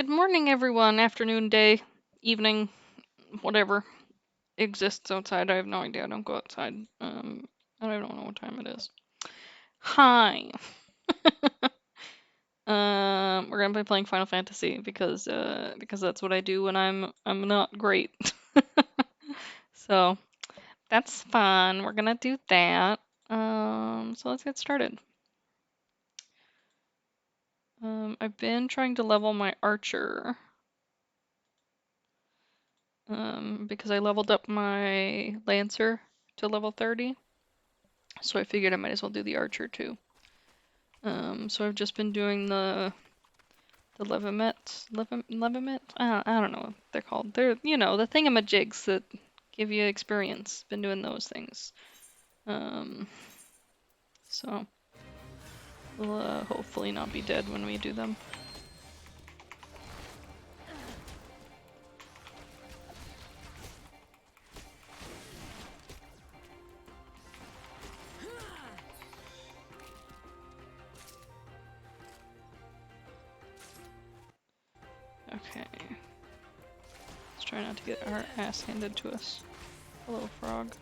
Good morning, everyone. Afternoon, day, evening, whatever exists outside. I have no idea. I don't go outside. I don't know what time it is. Hi. We're gonna be playing Final Fantasy because that's what I do when I'm not great. So that's fun. We're gonna do that. So let's get started. I've been trying to level my archer. Because I leveled up my Lancer to level 30. So I figured I might as well do the archer too. So I've just been doing the Levimet. I don't know what they're called. They're, the thingamajigs that give you experience. Been doing those things. So we'll hopefully not be dead when we do them. Okay. Let's try not to get our ass handed to us. Hello, frog.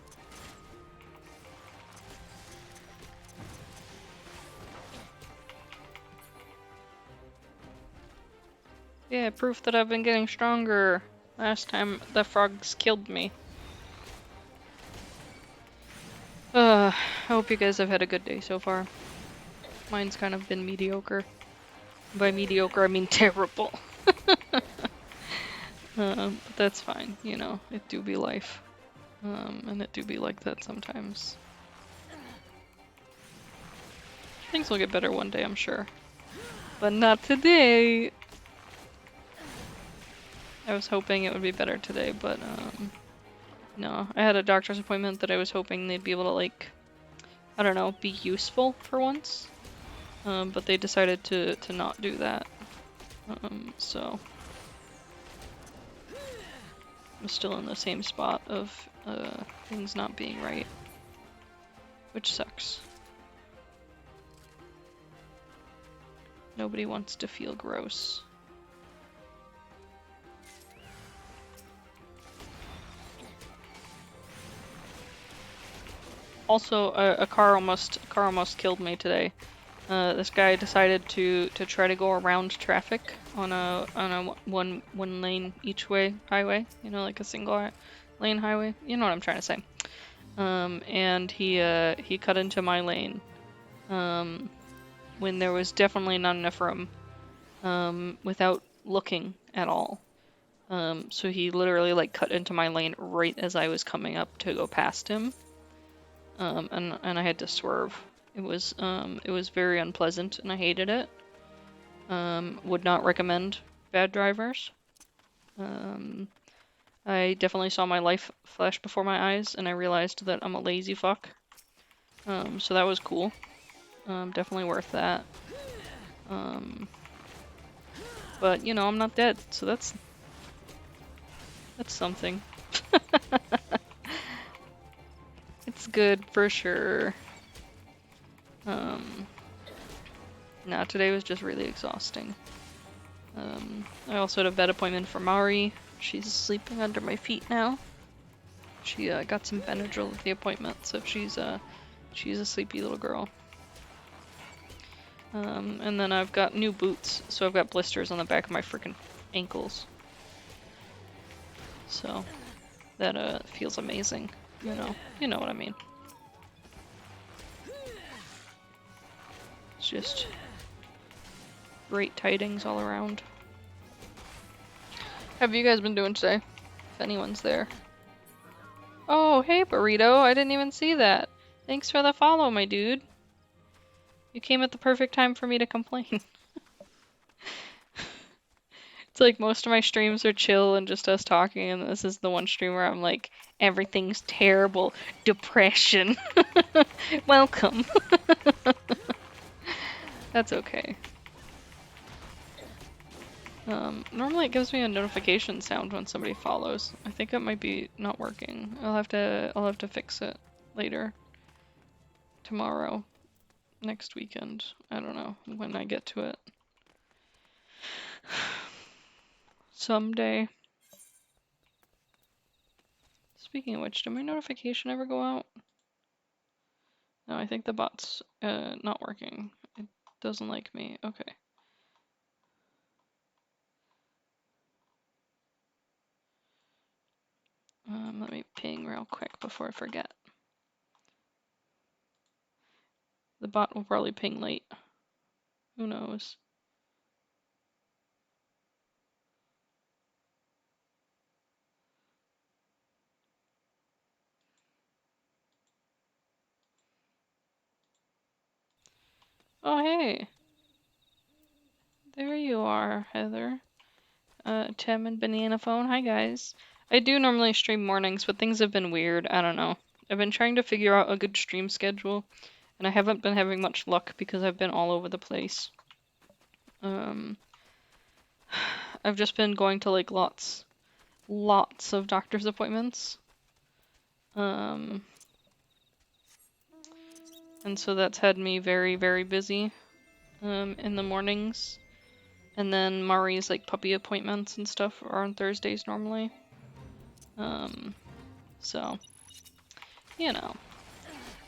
Yeah, proof that I've been getting stronger. Last time the frogs killed me. I hope you guys have had a good day so far. Mine's kind of been mediocre. By mediocre, I mean terrible. But that's fine, it do be life. And it do be like that sometimes. Things will get better one day, I'm sure. But not today! I was hoping it would be better today, but no. I had a doctor's appointment that I was hoping they'd be able to, like, I don't know, be useful for once. But they decided to not do that. So I'm still in the same spot of things not being right, which sucks. Nobody wants to feel gross. Also, a car almost killed me today. This guy decided to try to go around traffic on a one lane each way highway, like a single lane highway. You know what I'm trying to say. And he cut into my lane when there was definitely not enough room, without looking at all. So he literally like cut into my lane right as I was coming up to go past him. And I had to swerve. It was very unpleasant and I hated it. Would not recommend bad drivers. I definitely saw my life flash before my eyes and I realized that I'm a lazy fuck. So that was cool. Definitely worth that. But I'm not dead, so that's something. It's good for sure. No, today was just really exhausting. I also had a vet appointment for Mari. She's sleeping under my feet now. She got some Benadryl at the appointment, so she's a sleepy little girl. And then I've got new boots, so I've got blisters on the back of my freaking ankles. So that feels amazing. You know what I mean. It's just great tidings all around. Have you guys been doing today? If anyone's there. Oh, hey Burrito, I didn't even see that. Thanks for the follow, my dude. You came at the perfect time for me to complain. It's like most of my streams are chill and just us talking, and this is the one stream where I'm like, everything's terrible. Depression. Welcome. That's okay. Normally it gives me a notification sound when somebody follows. I think it might be not working. I'll have to fix it later. Tomorrow. Next weekend. I don't know when I get to it. someday. Speaking of which, did my notification ever go out? No, I think the bot's not working. It doesn't like me. Okay. Let me ping real quick before I forget. The bot will probably ping late. Who knows? Oh, hey. There you are, Heather. Tim and Banana Phone. Hi, guys. I do normally stream mornings, but things have been weird. I don't know. I've been trying to figure out a good stream schedule, and I haven't been having much luck because I've been all over the place. I've just been going to like lots of doctor's appointments. And so that's had me very, very busy in the mornings. And then Mari's like puppy appointments and stuff are on Thursdays normally. So, you know,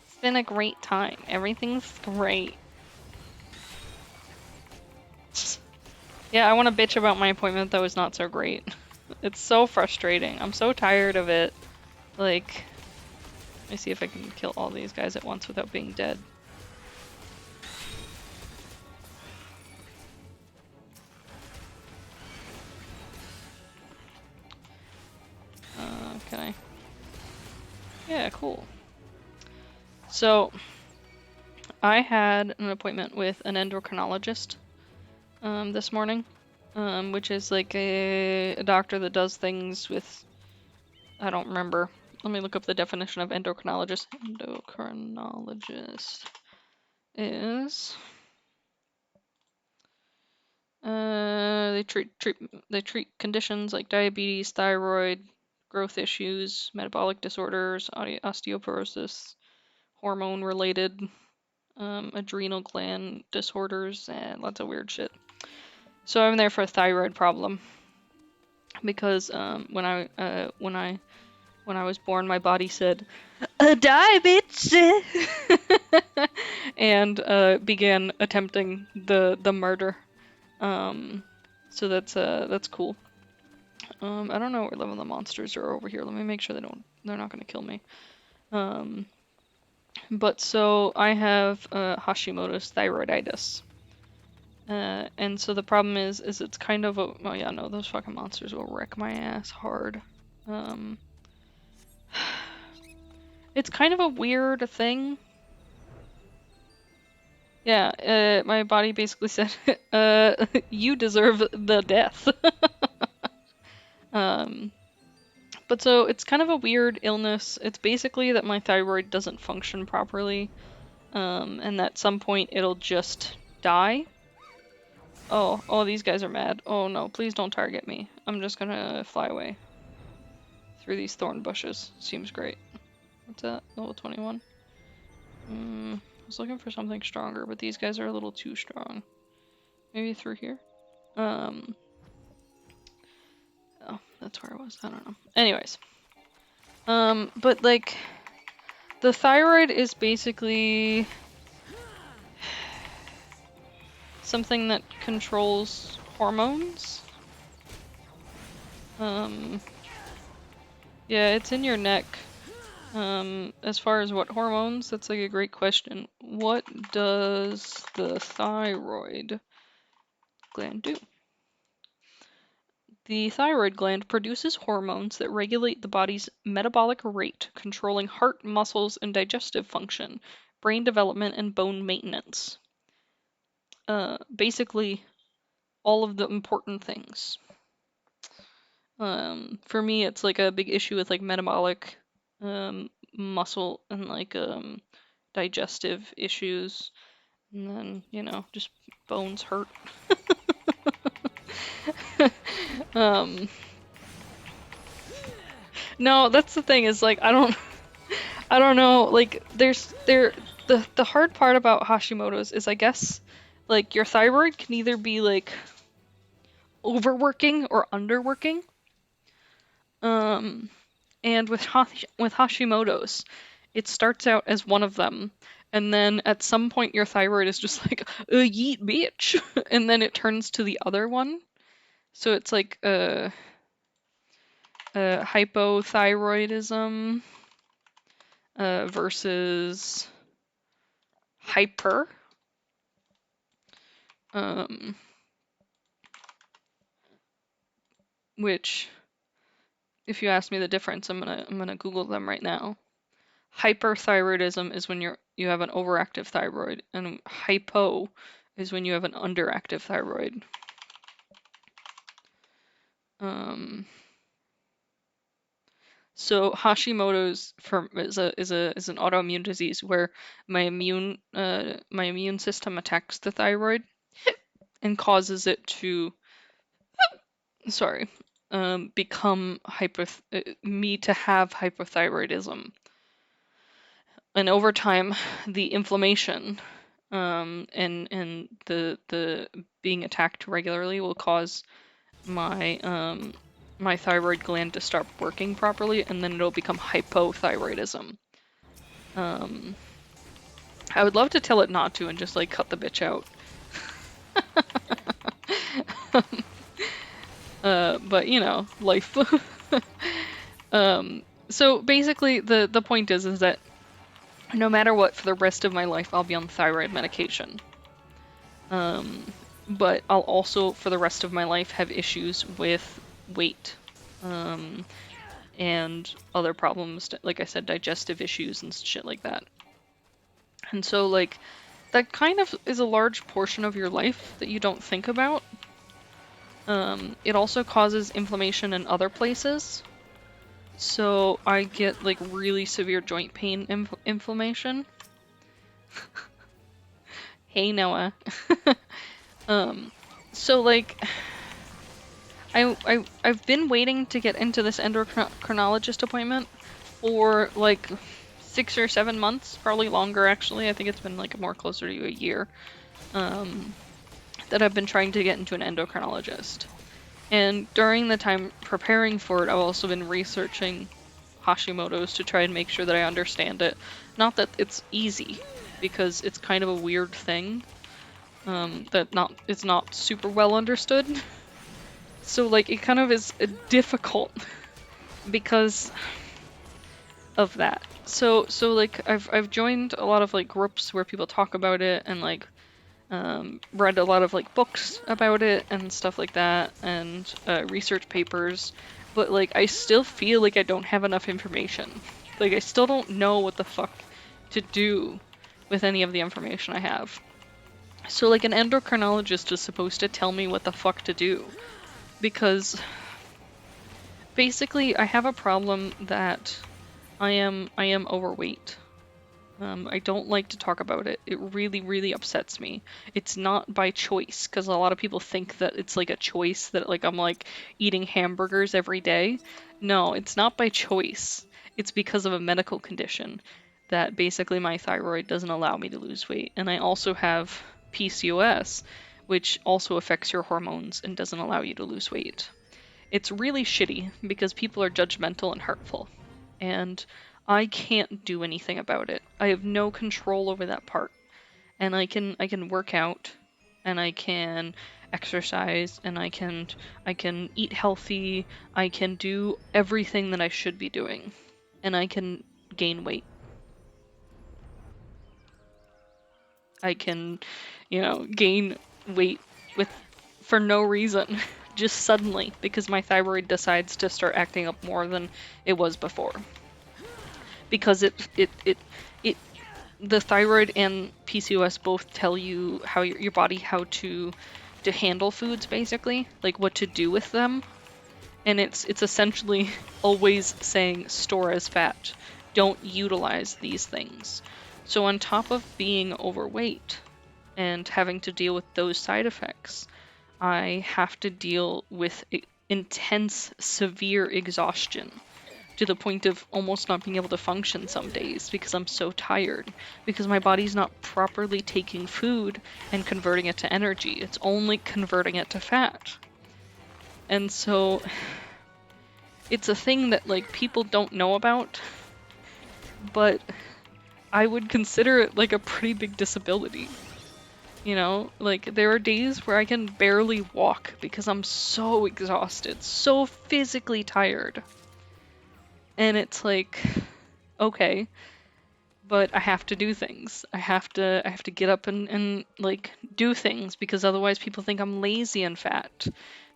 it's been a great time. Everything's great. Yeah, I want to bitch about my appointment that was not so great. It's so frustrating. I'm so tired of it. Like, let me see if I can kill all these guys at once without being dead. Can I? Yeah, cool. So, I had an appointment with an endocrinologist this morning, which is like a doctor that does things with, I don't remember. Let me look up the definition of endocrinologist. Endocrinologist is they treat conditions like diabetes, thyroid, growth issues, metabolic disorders, osteoporosis, hormone related, adrenal gland disorders, and lots of weird shit. So I'm there for a thyroid problem because when I was born, my body said, "Die, bitch," and began attempting the murder. So that's cool. I don't know where some of the monsters are over here. Let me make sure they're not gonna kill me. But so I have Hashimoto's thyroiditis. And so the problem is it's kind of a, oh yeah, no, those fucking monsters will wreck my ass hard. It's kind of a weird thing. Yeah, my body basically said, you deserve the death. But so it's kind of a weird illness. It's basically that my thyroid doesn't function properly, and that at some point it'll just die. Oh, these guys are mad. Oh no, please don't target me. I'm just gonna fly away through these thorn bushes. Seems great. What's that? Level 21? I was looking for something stronger, but these guys are a little too strong. Maybe through here? Oh, that's where I was. I don't know. Anyways. But like, the thyroid is basically something that controls hormones. Yeah, it's in your neck. As far as what hormones, that's like a great question. What does the thyroid gland do? The thyroid gland produces hormones that regulate the body's metabolic rate, controlling heart, muscles, and digestive function, brain development, and bone maintenance. Basically, all of the important things. For me, it's like a big issue with like metabolic, muscle, and like digestive issues, and then just bones hurt. No, that's the thing is like I don't know, like the hard part about Hashimoto's is I guess like your thyroid can either be like overworking or underworking. And with Hashimoto's, it starts out as one of them, and then at some point your thyroid is just like, yeet bitch, and then it turns to the other one. So it's like hypothyroidism versus hyper. Which, if you ask me the difference, I'm gonna Google them right now. Hyperthyroidism is when you have an overactive thyroid, and hypo is when you have an underactive thyroid. So Hashimoto's is an autoimmune disease where my immune system attacks the thyroid and causes it to become me to have hypothyroidism. And over time, the inflammation and the being attacked regularly will cause my my thyroid gland to start working properly, and then it'll become hypothyroidism. I would love to tell it not to and just like cut the bitch out. But you know, life. So basically the point is that no matter what, for the rest of my life I'll be on thyroid medication. But I'll also for the rest of my life have issues with weight. And other problems, like I said, digestive issues and shit like that. And so, like, that kind of is a large portion of your life that you don't think about. It also causes inflammation in other places. So I get, like, really severe joint pain inflammation. Hey, Noah. So, like, I've been waiting to get into this endocrinologist appointment for, like, 6 or 7 months, probably longer actually. I think it's been like more closer to a year that I've been trying to get into an endocrinologist. And during the time preparing for it, I've also been researching Hashimoto's to try and make sure that I understand it. Not that it's easy, because it's kind of a weird thing it's not super well understood. So like it kind of is difficult because of that. So like I've joined a lot of like groups where people talk about it and like read a lot of like books about it and stuff like that and research papers, but like I still feel like I don't have enough information. Like I still don't know what the fuck to do with any of the information I have. So like an endocrinologist is supposed to tell me what the fuck to do, because basically I have a problem that I am overweight. I don't like to talk about it. It really, really upsets me. It's not by choice, because a lot of people think that it's like a choice, that like I'm like eating hamburgers every day. No, it's not by choice. It's because of a medical condition that basically my thyroid doesn't allow me to lose weight. And I also have PCOS, which also affects your hormones and doesn't allow you to lose weight. It's really shitty because people are judgmental and hurtful. And I can't do anything about it. I have no control over that part. And I can work out and I can exercise and I can eat healthy. I can do everything that I should be doing. And I can gain weight. I can, gain weight for no reason. Just suddenly, because my thyroid decides to start acting up more than it was before. Because the thyroid and PCOS both tell you how your body how to handle foods, basically, like what to do with them. And it's essentially always saying store as fat. Don't utilize these things. So on top of being overweight and having to deal with those side effects, I have to deal with intense, severe exhaustion to the point of almost not being able to function some days because I'm so tired, because my body's not properly taking food and converting it to energy. It's only converting it to fat. And so it's a thing that like people don't know about, but I would consider it like a pretty big disability. You know, like there are days where I can barely walk because I'm so exhausted, so physically tired. And it's like, okay, but I have to do things. I have to get up and like do things because otherwise people think I'm lazy and fat.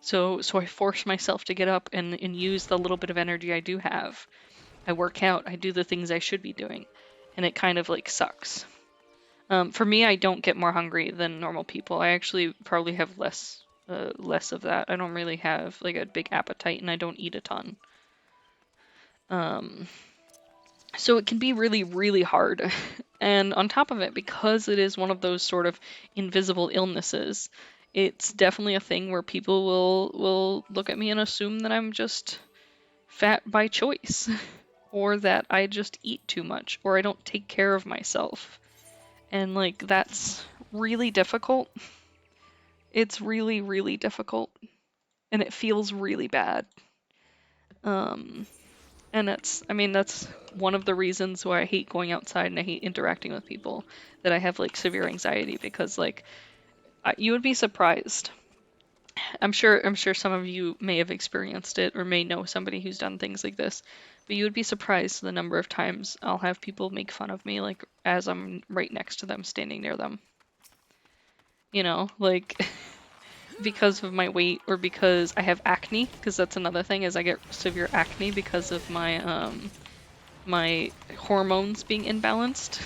So I force myself to get up and use the little bit of energy I do have. I work out, I do the things I should be doing, and it kind of like sucks. For me, I don't get more hungry than normal people. I actually probably have less of that. I don't really have like a big appetite, and I don't eat a ton. Um, so it can be really, really hard. And on top of it, because it is one of those sort of invisible illnesses, it's definitely a thing where people will look at me and assume that I'm just fat by choice, or that I just eat too much, or I don't take care of myself. And like that's really difficult. It's really, really difficult, and it feels really bad. Um, and I mean, that's one of the reasons why I hate going outside and I hate interacting with people, that I have like severe anxiety because like you would be surprised. I'm sure some of you may have experienced it or may know somebody who's done things like this, but you would be surprised the number of times I'll have people make fun of me like as I'm right next to them, standing near them. You know, like because of my weight or because I have acne, because that's another thing is I get severe acne because of my hormones being imbalanced.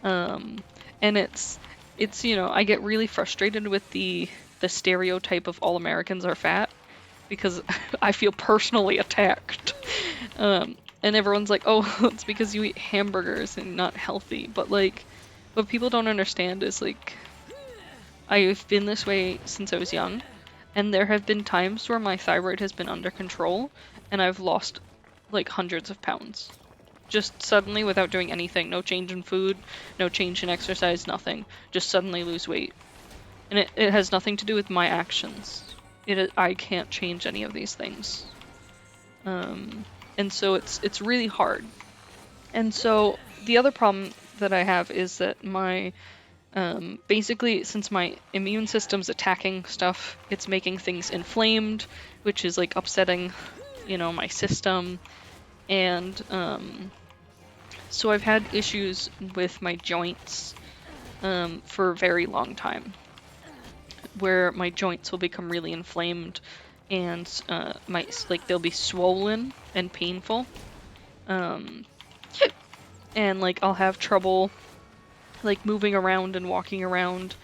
Um, and it's I get really frustrated with the stereotype of all Americans are fat because I feel personally attacked. And everyone's like, "Oh, it's because you eat hamburgers and not healthy." But like what people don't understand is like I've been this way since I was young, and there have been times where my thyroid has been under control and I've lost like hundreds of pounds. Just suddenly without doing anything. No change in food, no change in exercise, nothing. Just suddenly lose weight. And it has nothing to do with my actions. I can't change any of these things. And so it's really hard. And so the other problem that I have is that my basically, since my immune system's attacking stuff, it's making things inflamed, which is like upsetting, my system. And so I've had issues with my joints for a very long time, where my joints will become really inflamed and they'll be swollen and painful. Um, and like I'll have trouble like moving around and walking around,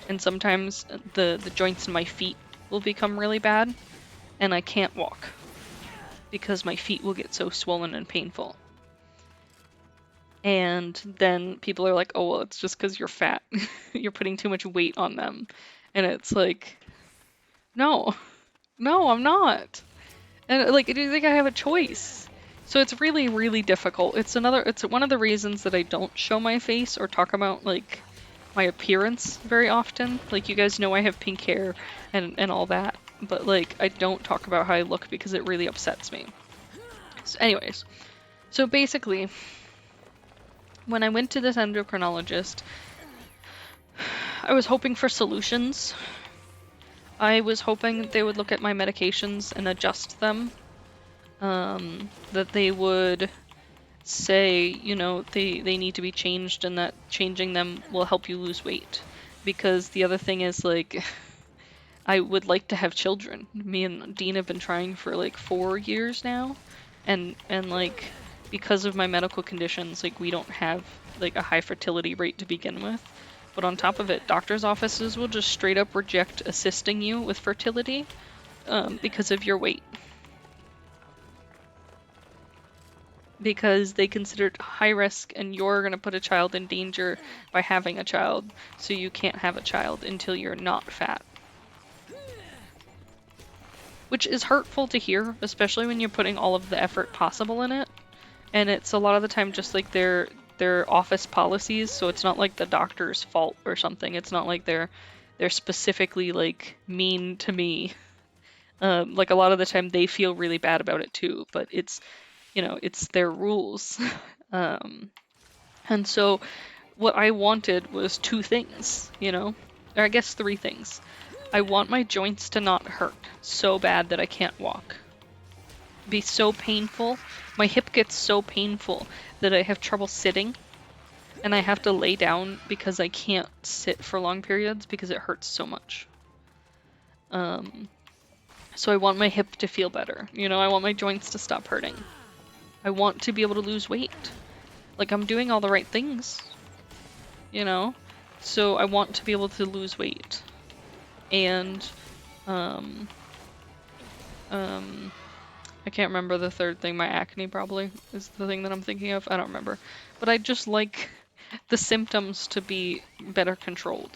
and sometimes the joints in my feet will become really bad and I can't walk because my feet will get so swollen and painful. And then people are like, "Oh, well, it's just because you're fat. You're putting too much weight on them." And it's like, no, no, I'm not. And like, do you think I have a choice? So it's really, really difficult. It's one of the reasons that I don't show my face or talk about like my appearance very often. Like you guys know I have pink hair and all that, but like I don't talk about how I look because it really upsets me. So anyways, so basically, when I went to this endocrinologist, I was hoping for solutions. I was hoping they would look at my medications and adjust them. That they would say, they need to be changed and that changing them will help you lose weight. Because the other thing is, like, I would like to have children. Me and Dean have been trying for like 4 years now. And like, because of my medical conditions, like, we don't have like a high fertility rate to begin with. But on top of it, doctors' offices will just straight up reject assisting you with fertility because of your weight. Because they consider it high risk and you're going to put a child in danger by having a child, so you can't have a child until you're not fat. Which is hurtful to hear, especially when you're putting all of the effort possible in it. And it's a lot of the time just like their office policies, so it's not like the doctor's fault or something. It's not like they're specifically like mean to me. Like a lot of the time they feel really bad about it too, but it's, it's their rules. Um, and so what I wanted was two things, or I guess three things. I want my joints to not hurt so bad that I can't walk. Be so painful. My hip gets so painful that I have trouble sitting and I have to lay down because I can't sit for long periods because it hurts so much. Um, so I want my hip to feel better. I want my joints to stop hurting. I want to be able to lose weight. Like, I'm doing all the right things, you know? So I want to be able to lose weight. And, um, I can't remember the third thing. My acne probably is the thing that I'm thinking of. I don't remember. But I just like the symptoms to be better controlled.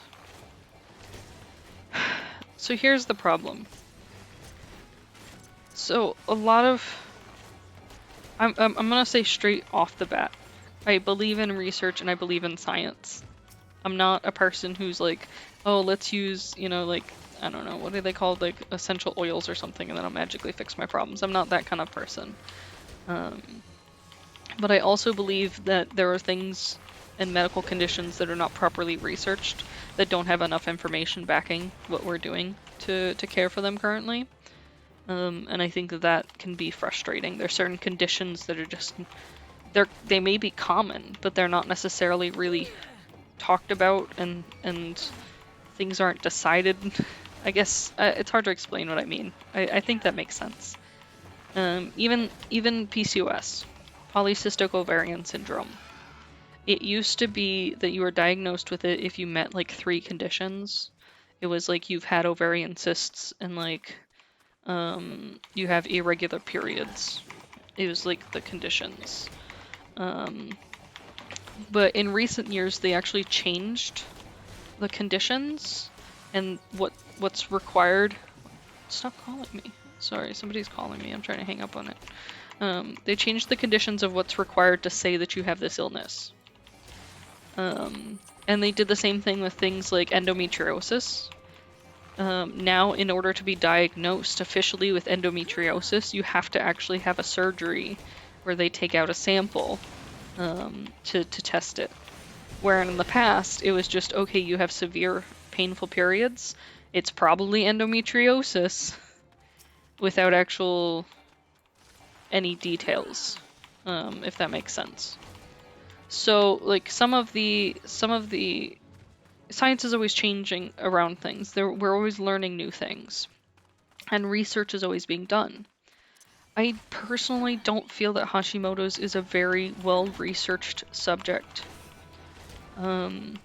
So here's the problem. So a lot of, I'm gonna say straight off the bat, I believe in research and I believe in science. I'm not a person who's like, oh, let's use, like, I don't know, what are they called, like essential oils or something, and then I'll magically fix my problems. I'm not that kind of person. But I also believe that there are things and medical conditions that are not properly researched, that don't have enough information backing what we're doing to care for them currently. And I think that can be frustrating. There's certain conditions that are just, they may be common, but they're not necessarily really talked about, and things aren't decided. I guess it's hard to explain what I mean. I think that makes sense. Even PCOS, polycystic ovarian syndrome. It used to be that you were diagnosed with it if you met like 3 conditions. It was like you've had ovarian cysts and like you have irregular periods. It was like the conditions. But in recent years, they actually changed the conditions and what's required. Stop calling me. Sorry, somebody's calling me. I'm trying to hang up on it. They changed the conditions of what's required to say that you have this illness. And they did the same thing with things like endometriosis. Now, in order to be diagnosed officially with endometriosis, you have to actually have a surgery where they take out a sample to test it. Where in the past, it was just, okay, you have severe painful periods. It's probably endometriosis without actual any details, if that makes sense. So, like, some of the science is always changing around things. We're always learning new things, and research is always being done. I personally don't feel that Hashimoto's is a very well-researched subject. In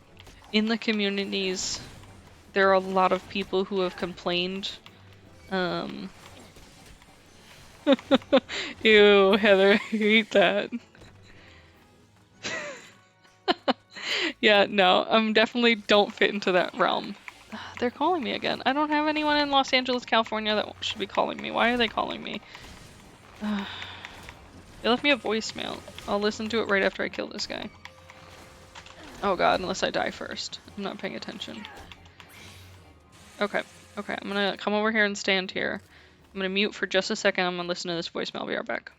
the communities, there are a lot of people who have complained. Ew, Heather, I hate that. Yeah, no, definitely don't fit into that realm. They're calling me again. I don't have anyone in Los Angeles, California that should be calling me. Why are they calling me? They left me a voicemail. I'll listen to it right after I kill this guy. Oh god, unless I die first. I'm not paying attention. Okay, I'm gonna come over here and stand here. I'm gonna mute for just a second. I'm gonna listen to this voicemail. I'll be right back.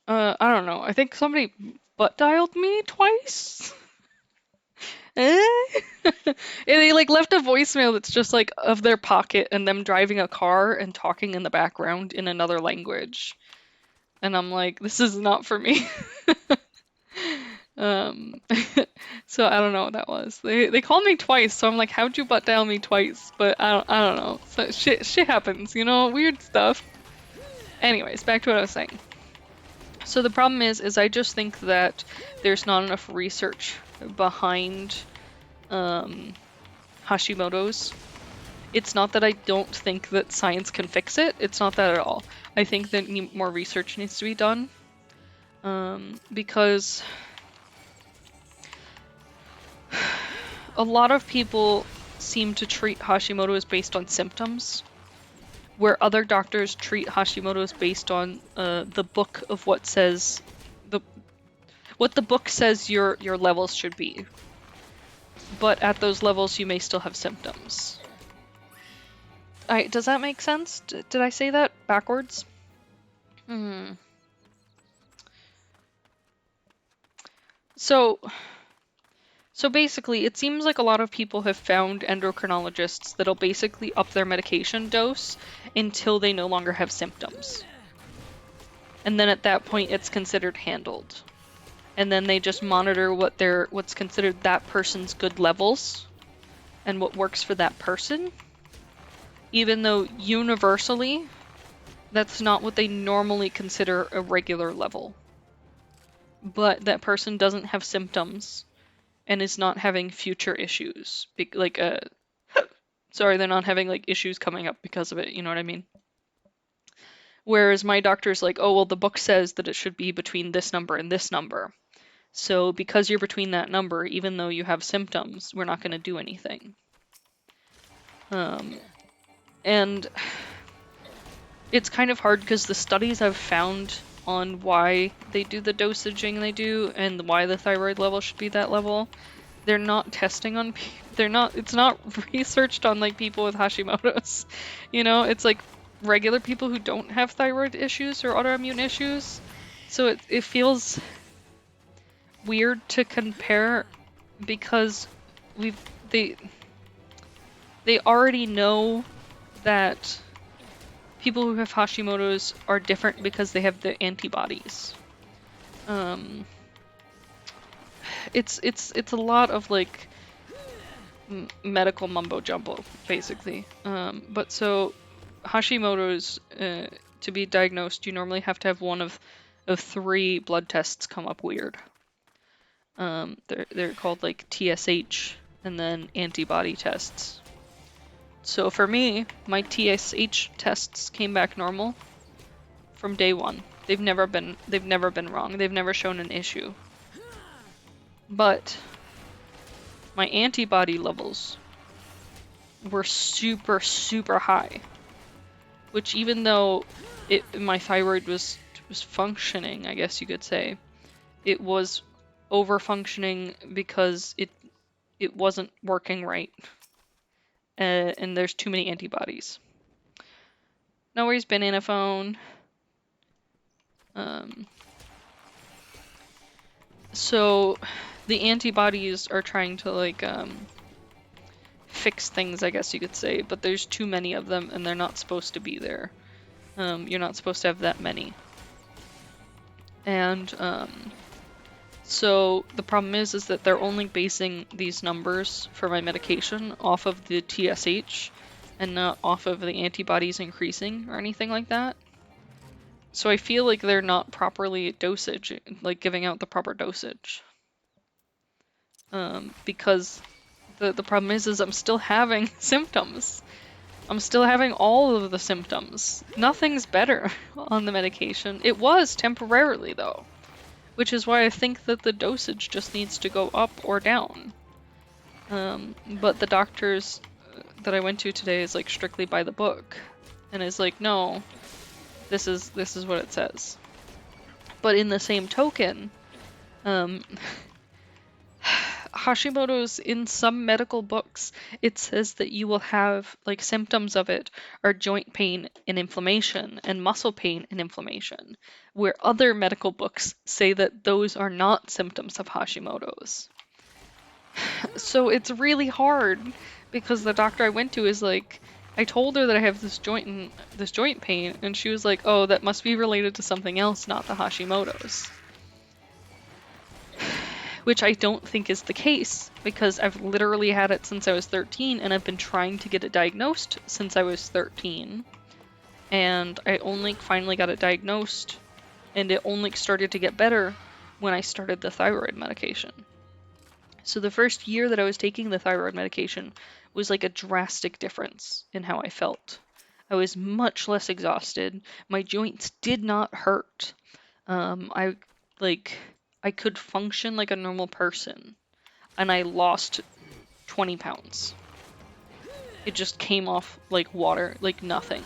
I don't know. I think somebody butt dialed me twice. And they like left a voicemail that's just like of their pocket and them driving a car and talking in the background in another language. And I'm like, this is not for me. Um, so I don't know what that was. They called me twice, so I'm like, how'd you butt dial me twice? But I don't know. So shit happens, you know, weird stuff. Anyways, back to what I was saying. So the problem is I just think that there's not enough research behind Hashimoto's. It's not that I don't think that science can fix it. It's not that at all. I think that more research needs to be done. Because a lot of people seem to treat Hashimoto's based on symptoms, where other doctors treat Hashimoto's based on the book of what the book says your levels should be. But at those levels, you may still have symptoms. Does that make sense? Did I say that backwards? So basically, it seems like a lot of people have found endocrinologists that'll basically up their medication dose until they no longer have symptoms. And then at that point, it's considered handled. And then they just monitor what's considered that person's good levels and what works for that person. Even though universally, that's not what they normally consider a regular level. But that person doesn't have symptoms and is not having future issues. Sorry, they're not having like issues coming up because of it, you know what I mean? Whereas my doctor's like, oh, well, the book says that it should be between this number and this number. So because you're between that number, even though you have symptoms, we're not going to do anything. And it's kind of hard because the studies I've found on why they do the dosaging they do and why the thyroid level should be that level, they're not testing on it's not researched on like people with Hashimoto's. You know, it's like regular people who don't have thyroid issues or autoimmune issues. So it feels weird to compare because they already know that people who have Hashimoto's are different because they have the antibodies. It's a lot of like medical mumbo jumbo, basically. But so Hashimoto's, to be diagnosed, you normally have to have one of 3 blood tests come up weird. They're called like TSH and then antibody tests. So for me, my TSH tests came back normal from day 1. They've never been wrong. They've never shown an issue. But my antibody levels were super, super high. Which even though my thyroid was functioning, I guess you could say, it was over-functioning because it wasn't working right. And there's too many antibodies. No worries, banana phone. So the antibodies are trying to like fix things, I guess you could say, but there's too many of them and they're not supposed to be there. You're not supposed to have that many. And so the problem is that they're only basing these numbers for my medication off of the TSH and not off of the antibodies increasing or anything like that. So I feel like they're not properly giving out the proper dosage. Because the problem is I'm still having symptoms. I'm still having all of the symptoms. Nothing's better on the medication. It was temporarily though, which is why I think that the dosage just needs to go up or down. But the doctors that I went to today is like strictly by the book and is like, no, this is what it says. But in the same token, Hashimoto's, in some medical books, it says that you will have, like, symptoms of it are joint pain and inflammation and muscle pain and inflammation, where other medical books say that those are not symptoms of Hashimoto's. So it's really hard because the doctor I went to is like, I told her that I have this joint pain, and she was like, "Oh, that must be related to something else, not the Hashimoto's." Which I don't think is the case, because I've literally had it since I was 13, and I've been trying to get it diagnosed since I was 13. And I only finally got it diagnosed, and it only started to get better when I started the thyroid medication. So the first year that I was taking the thyroid medication was like a drastic difference in how I felt. I was much less exhausted. My joints did not hurt. I like I could function like a normal person, and I lost 20 pounds. It just came off like water, like nothing.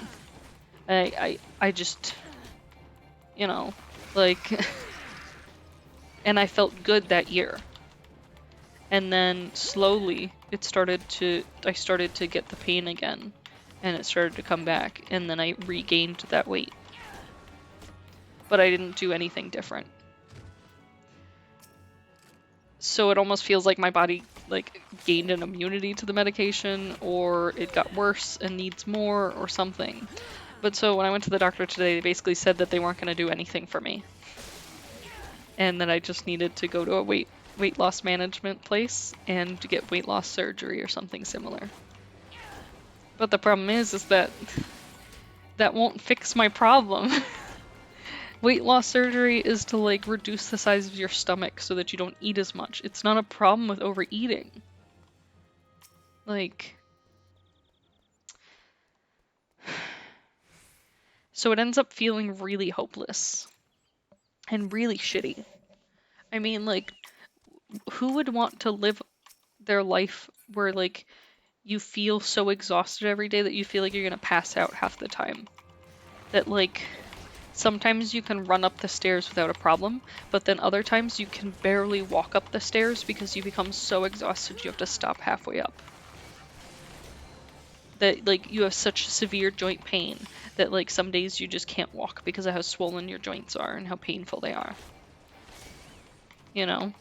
I just, you know, like, and I felt good that year. And then slowly I started to get the pain again, and it started to come back, and then I regained that weight. But I didn't do anything different. So it almost feels like my body like gained an immunity to the medication, or it got worse and needs more or something. But so when I went to the doctor today, they basically said that they weren't going to do anything for me, and that I just needed to go to a weight loss management place and to get weight loss surgery or something similar. But the problem is that won't fix my problem. Weight loss surgery is to like reduce the size of your stomach so that you don't eat as much. It's not a problem with overeating. Like, so it ends up feeling really hopeless and really shitty. I mean, like, who would want to live their life where like you feel so exhausted every day that you feel like you're gonna pass out half the time? That like sometimes you can run up the stairs without a problem, but then other times you can barely walk up the stairs because you become so exhausted you have to stop halfway up. That like you have such severe joint pain that like some days you just can't walk because of how swollen your joints are and how painful they are. You know?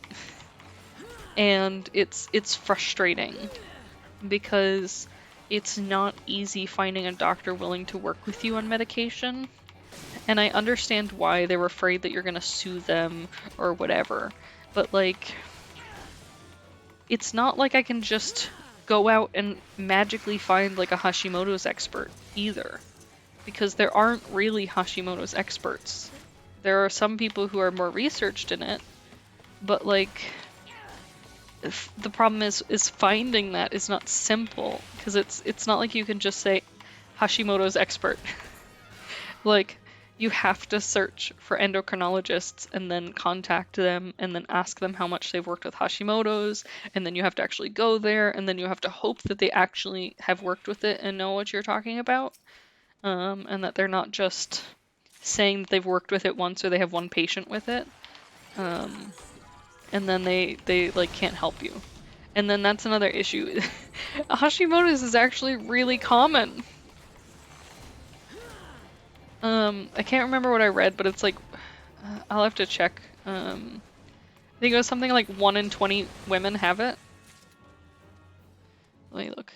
And it's frustrating because it's not easy finding a doctor willing to work with you on medication. And I understand why they're afraid that you're gonna sue them or whatever. But like, it's not like I can just go out and magically find like a Hashimoto's expert either. Because there aren't really Hashimoto's experts. There are some people who are more researched in it, but like, the problem is finding that is not simple, because it's not like you can just say Hashimoto's expert. Like, you have to search for endocrinologists and then contact them and then ask them how much they've worked with Hashimoto's, and then you have to actually go there, and then you have to hope that they actually have worked with it and know what you're talking about, and that they're not just saying that they've worked with it once or they have one patient with it, and then they like can't help you. And then that's another issue. Hashimoto's is actually really common. I can't remember what I read, but it's like, I'll have to check. I think it was something like 1 in 20 women have it. Let me look.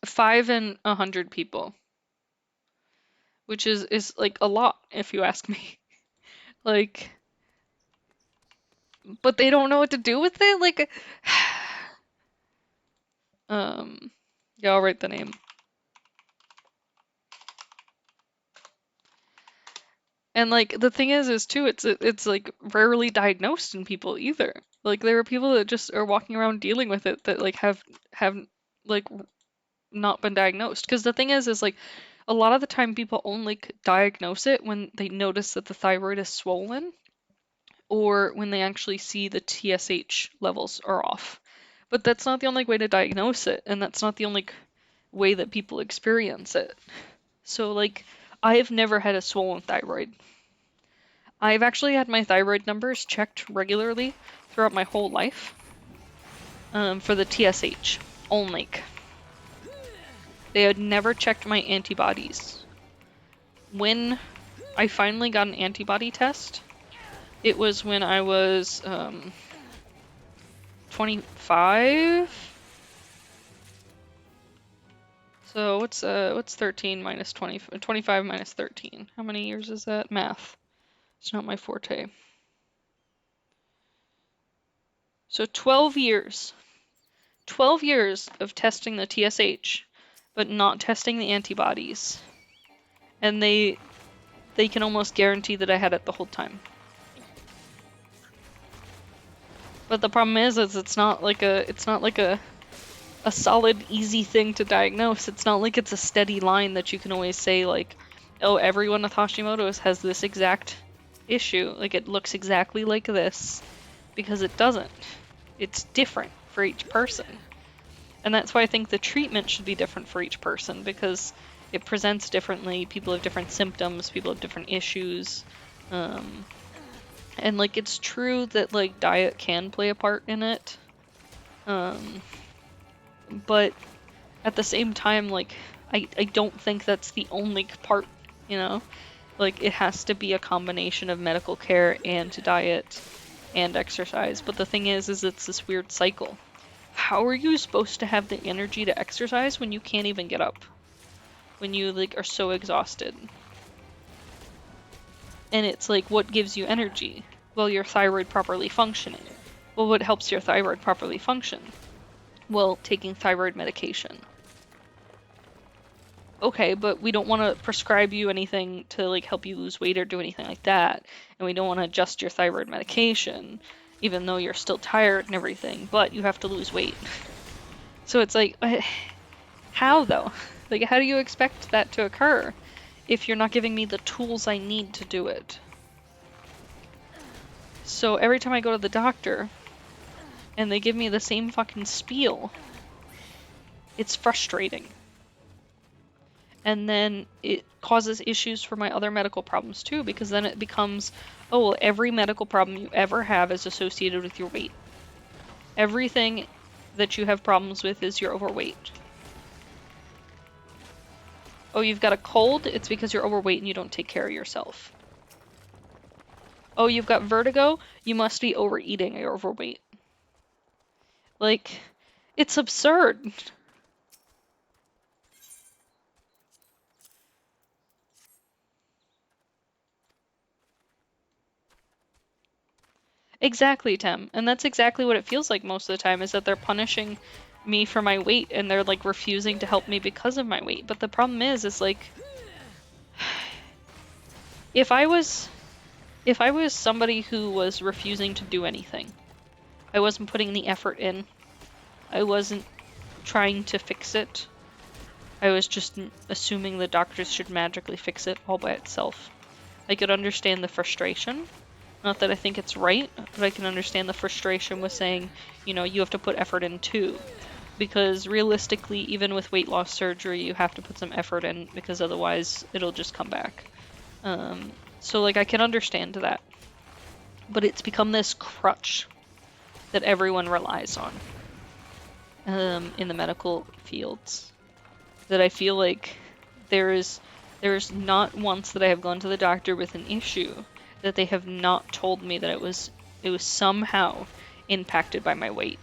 Five in 100 people. Which is like a lot, if you ask me. Like, but they don't know what to do with it? Like, yeah, I'll write the name. And like the thing is too, it's like rarely diagnosed in people either. Like there are people that just are walking around dealing with it that like have like not been diagnosed. Because the thing is like a lot of the time people only diagnose it when they notice that the thyroid is swollen, or when they actually see the TSH levels are off. But that's not the only way to diagnose it, and that's not the only way that people experience it. So like, I have never had a swollen thyroid. I've actually had my thyroid numbers checked regularly throughout my whole life, for the TSH only. They had never checked my antibodies. When I finally got an antibody test. It was when I was 25. So what's 13 minus 20? 25 minus 13. How many years is that? Math. It's not my forte. So 12 years. 12 years of testing the TSH, but not testing the antibodies. And they can almost guarantee that I had it the whole time. But the problem is it's not like a solid, easy thing to diagnose. It's not like it's a steady line that you can always say, like, oh, everyone with Hashimoto's has this exact issue. Like, it looks exactly like this, because it doesn't. It's different for each person. And that's why I think the treatment should be different for each person, because it presents differently. People have different symptoms, people have different issues. And, like, it's true that, like, diet can play a part in it. But at the same time, like, I don't think that's the only part, you know? Like, it has to be a combination of medical care and diet and exercise. But the thing is it's this weird cycle. How are you supposed to have the energy to exercise when you can't even get up? When you, like, are so exhausted? And it's like, what gives you energy? Well, your thyroid properly functioning. Well, what helps your thyroid properly function? Well, taking thyroid medication. Okay, but we don't want to prescribe you anything to, like, help you lose weight or do anything like that. And we don't want to adjust your thyroid medication, even though you're still tired and everything, but you have to lose weight. So it's like, how though? Like, how do you expect that to occur if you're not giving me the tools I need to do it? So every time I go to the doctor and they give me the same fucking spiel, it's frustrating. And then it causes issues for my other medical problems too, because then it becomes, oh, well, every medical problem you ever have is associated with your weight. Everything that you have problems with is you're overweight. Oh, you've got a cold? It's because you're overweight and you don't take care of yourself. Oh, you've got vertigo? You must be overeating or you're overweight. Like, it's absurd. Exactly, Tem. And that's exactly what it feels like most of the time, is that they're punishing me for my weight and they're, like, refusing to help me because of my weight. But the problem is like, if I was somebody who was refusing to do anything, I wasn't putting the effort in, I wasn't trying to fix it, I was just assuming the doctors should magically fix it all by itself, I could understand the frustration. Not that I think it's right, but I can understand the frustration with saying, you know, you have to put effort in too. Because realistically, even with weight loss surgery, you have to put some effort in, because otherwise it'll just come back. So, like, I can understand that. But it's become this crutch that everyone relies on in the medical fields. That I feel like there's not once that I have gone to the doctor with an issue that they have not told me that it was somehow impacted by my weight.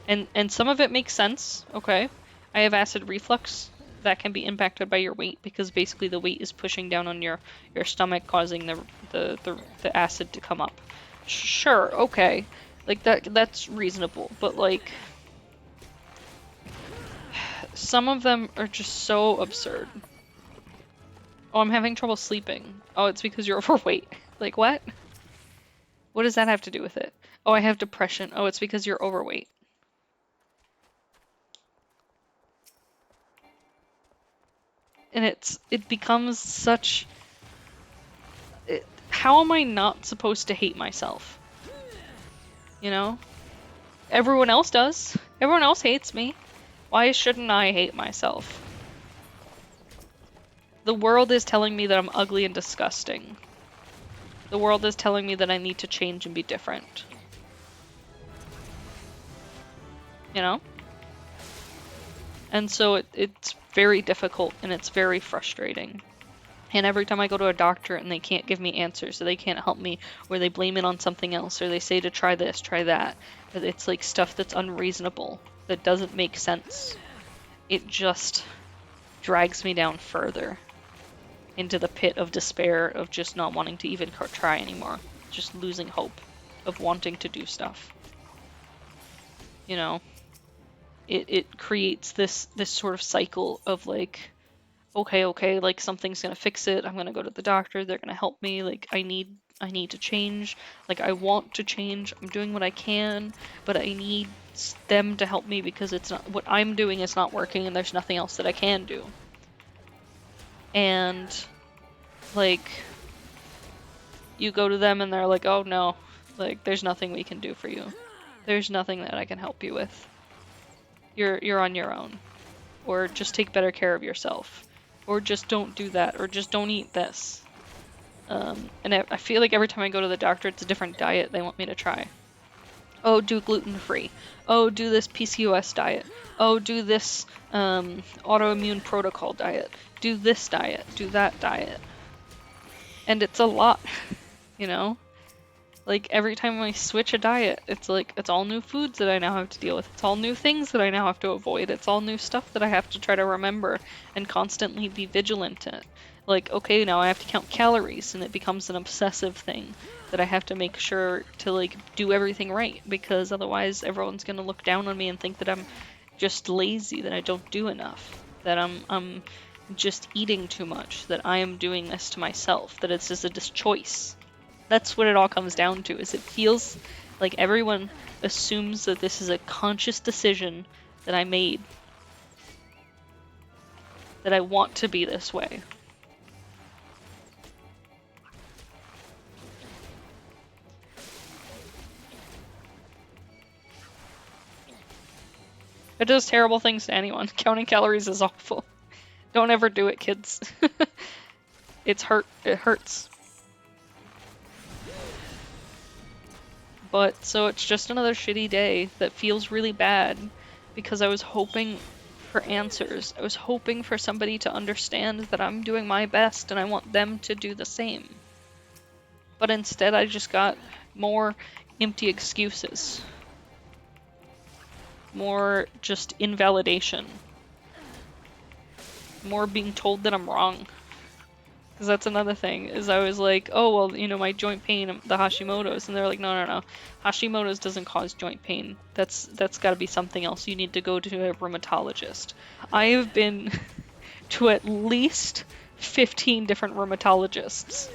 And some of it makes sense, okay? I have acid reflux. That can be impacted by your weight, because basically the weight is pushing down on your stomach, causing the acid to come up. Sure, okay. Like, that's reasonable, but, like, some of them are just so absurd. Oh, I'm having trouble sleeping. Oh, it's because you're overweight. Like, what? What does that have to do with it? Oh, I have depression. Oh, it's because you're overweight. And it becomes such... how am I not supposed to hate myself? You know? Everyone else does. Everyone else hates me. Why shouldn't I hate myself? The world is telling me that I'm ugly and disgusting. The world is telling me that I need to change and be different. You know? And so it's very difficult and it's very frustrating. And every time I go to a doctor and they can't give me answers, or they can't help me, or they blame it on something else, or they say to try this, try that, but it's like stuff that's unreasonable, that doesn't make sense. It just drags me down further into the pit of despair of just not wanting to even try anymore. Just losing hope of wanting to do stuff. You know? It creates this sort of cycle of like, okay, like something's gonna fix it. I'm gonna go to the doctor. They're gonna help me. Like I need to change. Like I want to change. I'm doing what I can, but I need them to help me because it's not what I'm doing is not working, and there's nothing else that I can do. And like you go to them and they're like, oh no, like there's nothing we can do for you. There's nothing that I can help you with. You're on your own. Or just take better care of yourself. Or just don't do that. Or just don't eat this. And I feel like every time I go to the doctor, it's a different diet they want me to try. Oh, do gluten-free. Oh, do this PCOS diet. Oh, do this autoimmune protocol diet. Do this diet. Do that diet. And it's a lot, you know? Like, every time I switch a diet, it's like, it's all new foods that I now have to deal with. It's all new things that I now have to avoid. It's all new stuff that I have to try to remember and constantly be vigilant in. Like, okay, now I have to count calories, and it becomes an obsessive thing that I have to make sure to, like, do everything right, because otherwise everyone's gonna look down on me and think that I'm just lazy, that I don't do enough, that I'm just eating too much, that I am doing this to myself, that it's just a choice. That's what it all comes down to, is it feels like everyone assumes that this is a conscious decision that I made. That I want to be this way. It does terrible things to anyone. Counting calories is awful. Don't ever do it, kids. It hurts. But, so it's just another shitty day that feels really bad because I was hoping for answers. I was hoping for somebody to understand that I'm doing my best and I want them to do the same. But instead I just got more empty excuses. More just invalidation. More being told that I'm wrong. Because that's another thing, is I was like, oh, well, you know, my joint pain, the Hashimoto's, and they're like, no. Hashimoto's doesn't cause joint pain. That's gotta be something else. You need to go to a rheumatologist. I have been to at least 15 different rheumatologists.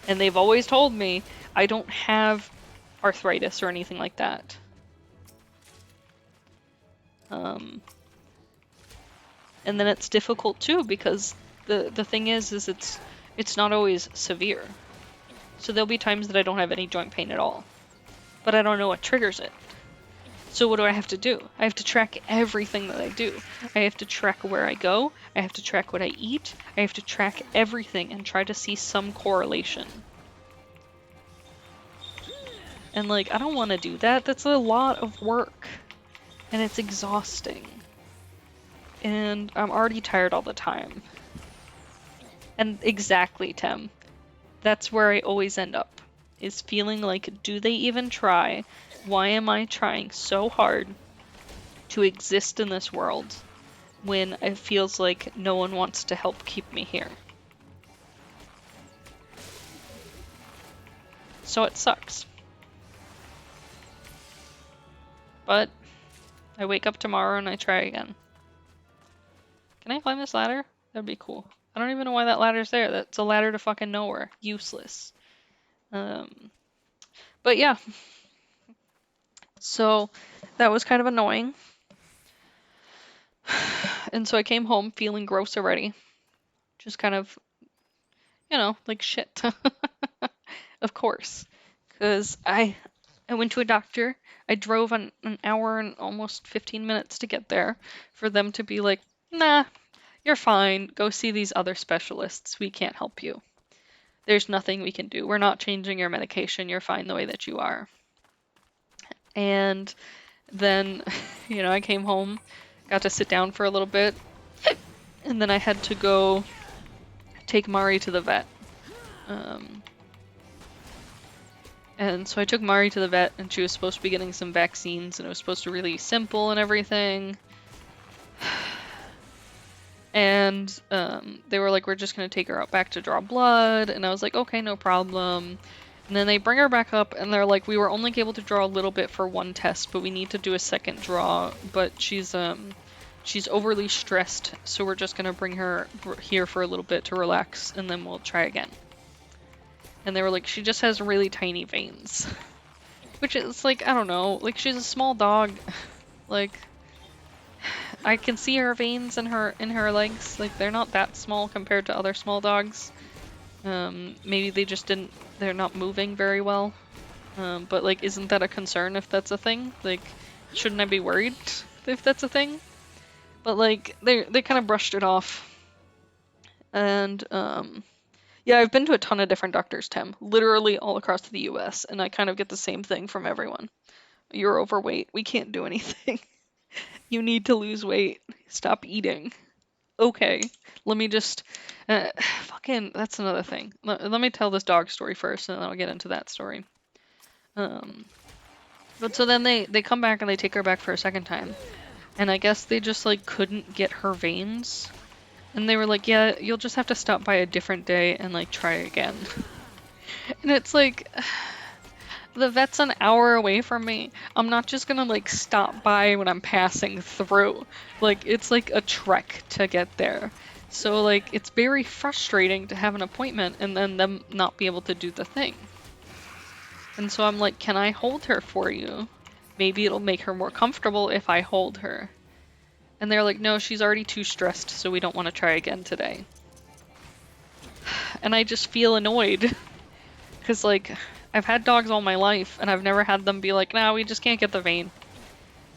And they've always told me I don't have arthritis or anything like that. And then it's difficult too, because the thing is it's not always severe. So there'll be times that I don't have any joint pain at all. But I don't know what triggers it. So what do I have to do? I have to track everything that I do. I have to track where I go. I have to track what I eat. I have to track everything and try to see some correlation. And like, I don't want to do that. That's a lot of work. And it's exhausting. And I'm already tired all the time. And exactly, Tem. That's where I always end up. Is feeling like, do they even try? Why am I trying so hard to exist in this world when it feels like no one wants to help keep me here? So it sucks. But I wake up tomorrow and I try again. Can I climb this ladder? That'd be cool. I don't even know why that ladder's there. That's a ladder to fucking nowhere. Useless. But yeah. So that was kind of annoying. And so I came home feeling gross already. Just kind of, you know, like shit. Of course. Because I went to a doctor. I drove an hour and almost 15 minutes to get there for them to be like, nah, you're fine. Go see these other specialists. We can't help you. There's nothing we can do. We're not changing your medication. You're fine the way that you are. And then, you know, I came home, got to sit down for a little bit, and then I had to go take Mari to the vet. And so I took Mari to the vet, and she was supposed to be getting some vaccines, and it was supposed to be really simple and everything. And they were like, we're just going to take her out back to draw blood. And I was like, okay, no problem. And then they bring her back up, and they're like, we were only able to draw a little bit for one test, but we need to do a second draw. But she's overly stressed, so we're just going to bring her here for a little bit to relax, and then we'll try again. And they were like, she just has really tiny veins. Which is like, I don't know, like she's a small dog. Like, I can see her veins in her legs. Like, they're not that small compared to other small dogs. Maybe they're not moving very well. But like, isn't that a concern if that's a thing? Like, shouldn't I be worried if that's a thing? But like, they kind of brushed it off. And yeah, I've been to a ton of different doctors, Tim, literally all across the US, and I kind of get the same thing from everyone. You're overweight. We can't do anything. You need to lose weight. Stop eating. Okay, let me just... that's another thing. Let me tell this dog story first, and then I'll get into that story. But so then they come back and they take her back for a second time. And I guess they just, like, couldn't get her veins. And they were like, yeah, you'll just have to stop by a different day and, like, try again. And it's like... The vet's an hour away from me. I'm not just gonna, like, stop by when I'm passing through. Like, it's like a trek to get there. So, like, it's very frustrating to have an appointment and then them not be able to do the thing. And so I'm like, can I hold her for you? Maybe it'll make her more comfortable if I hold her. And they're like, no, she's already too stressed, so we don't want to try again today. And I just feel annoyed. Because, like... I've had dogs all my life, and I've never had them be like, nah, we just can't get the vein.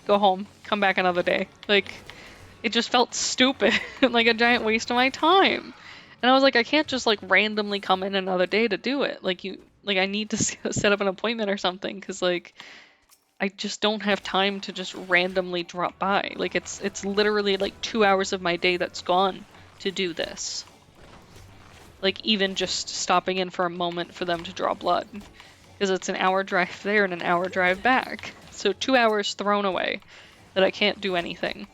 Go home. Come back another day. Like, it just felt stupid. Like a giant waste of my time. And I was like, I can't just, like, randomly come in another day to do it. Like, I need to set up an appointment or something, because, like, I just don't have time to just randomly drop by. Like, it's literally, like, 2 hours of my day that's gone to do this. Like, even just stopping in for a moment for them to draw blood. Because it's an hour drive there and an hour drive back. So 2 hours thrown away that I can't do anything.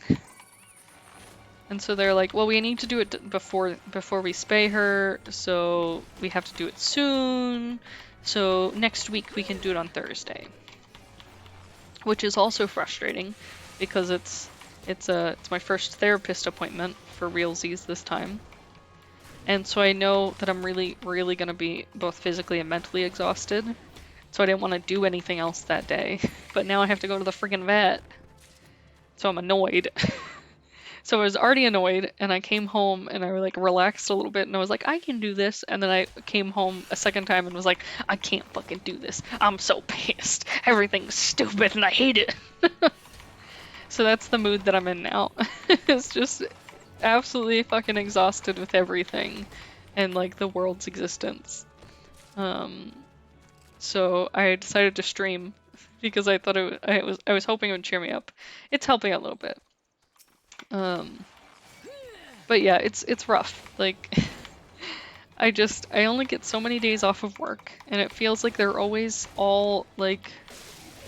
And so they're like, well, we need to do it before we spay her, so we have to do it soon. So next week we can do it on Thursday. Which is also frustrating because it's my first therapist appointment for realsies this time. And so I know that I'm really, really going to be both physically and mentally exhausted. So I didn't want to do anything else that day. But now I have to go to the freaking vet. So I'm annoyed. So I was already annoyed, and I came home and I like relaxed a little bit, and I was like, I can do this. And then I came home a second time and was like, I can't fucking do this. I'm so pissed. Everything's stupid and I hate it. So that's the mood that I'm in now. It's just absolutely fucking exhausted with everything and like the world's existence. So I decided to stream because I thought I was hoping it would cheer me up. It's helping a little bit. But yeah, it's rough. Like I only get so many days off of work, and it feels like they're always all like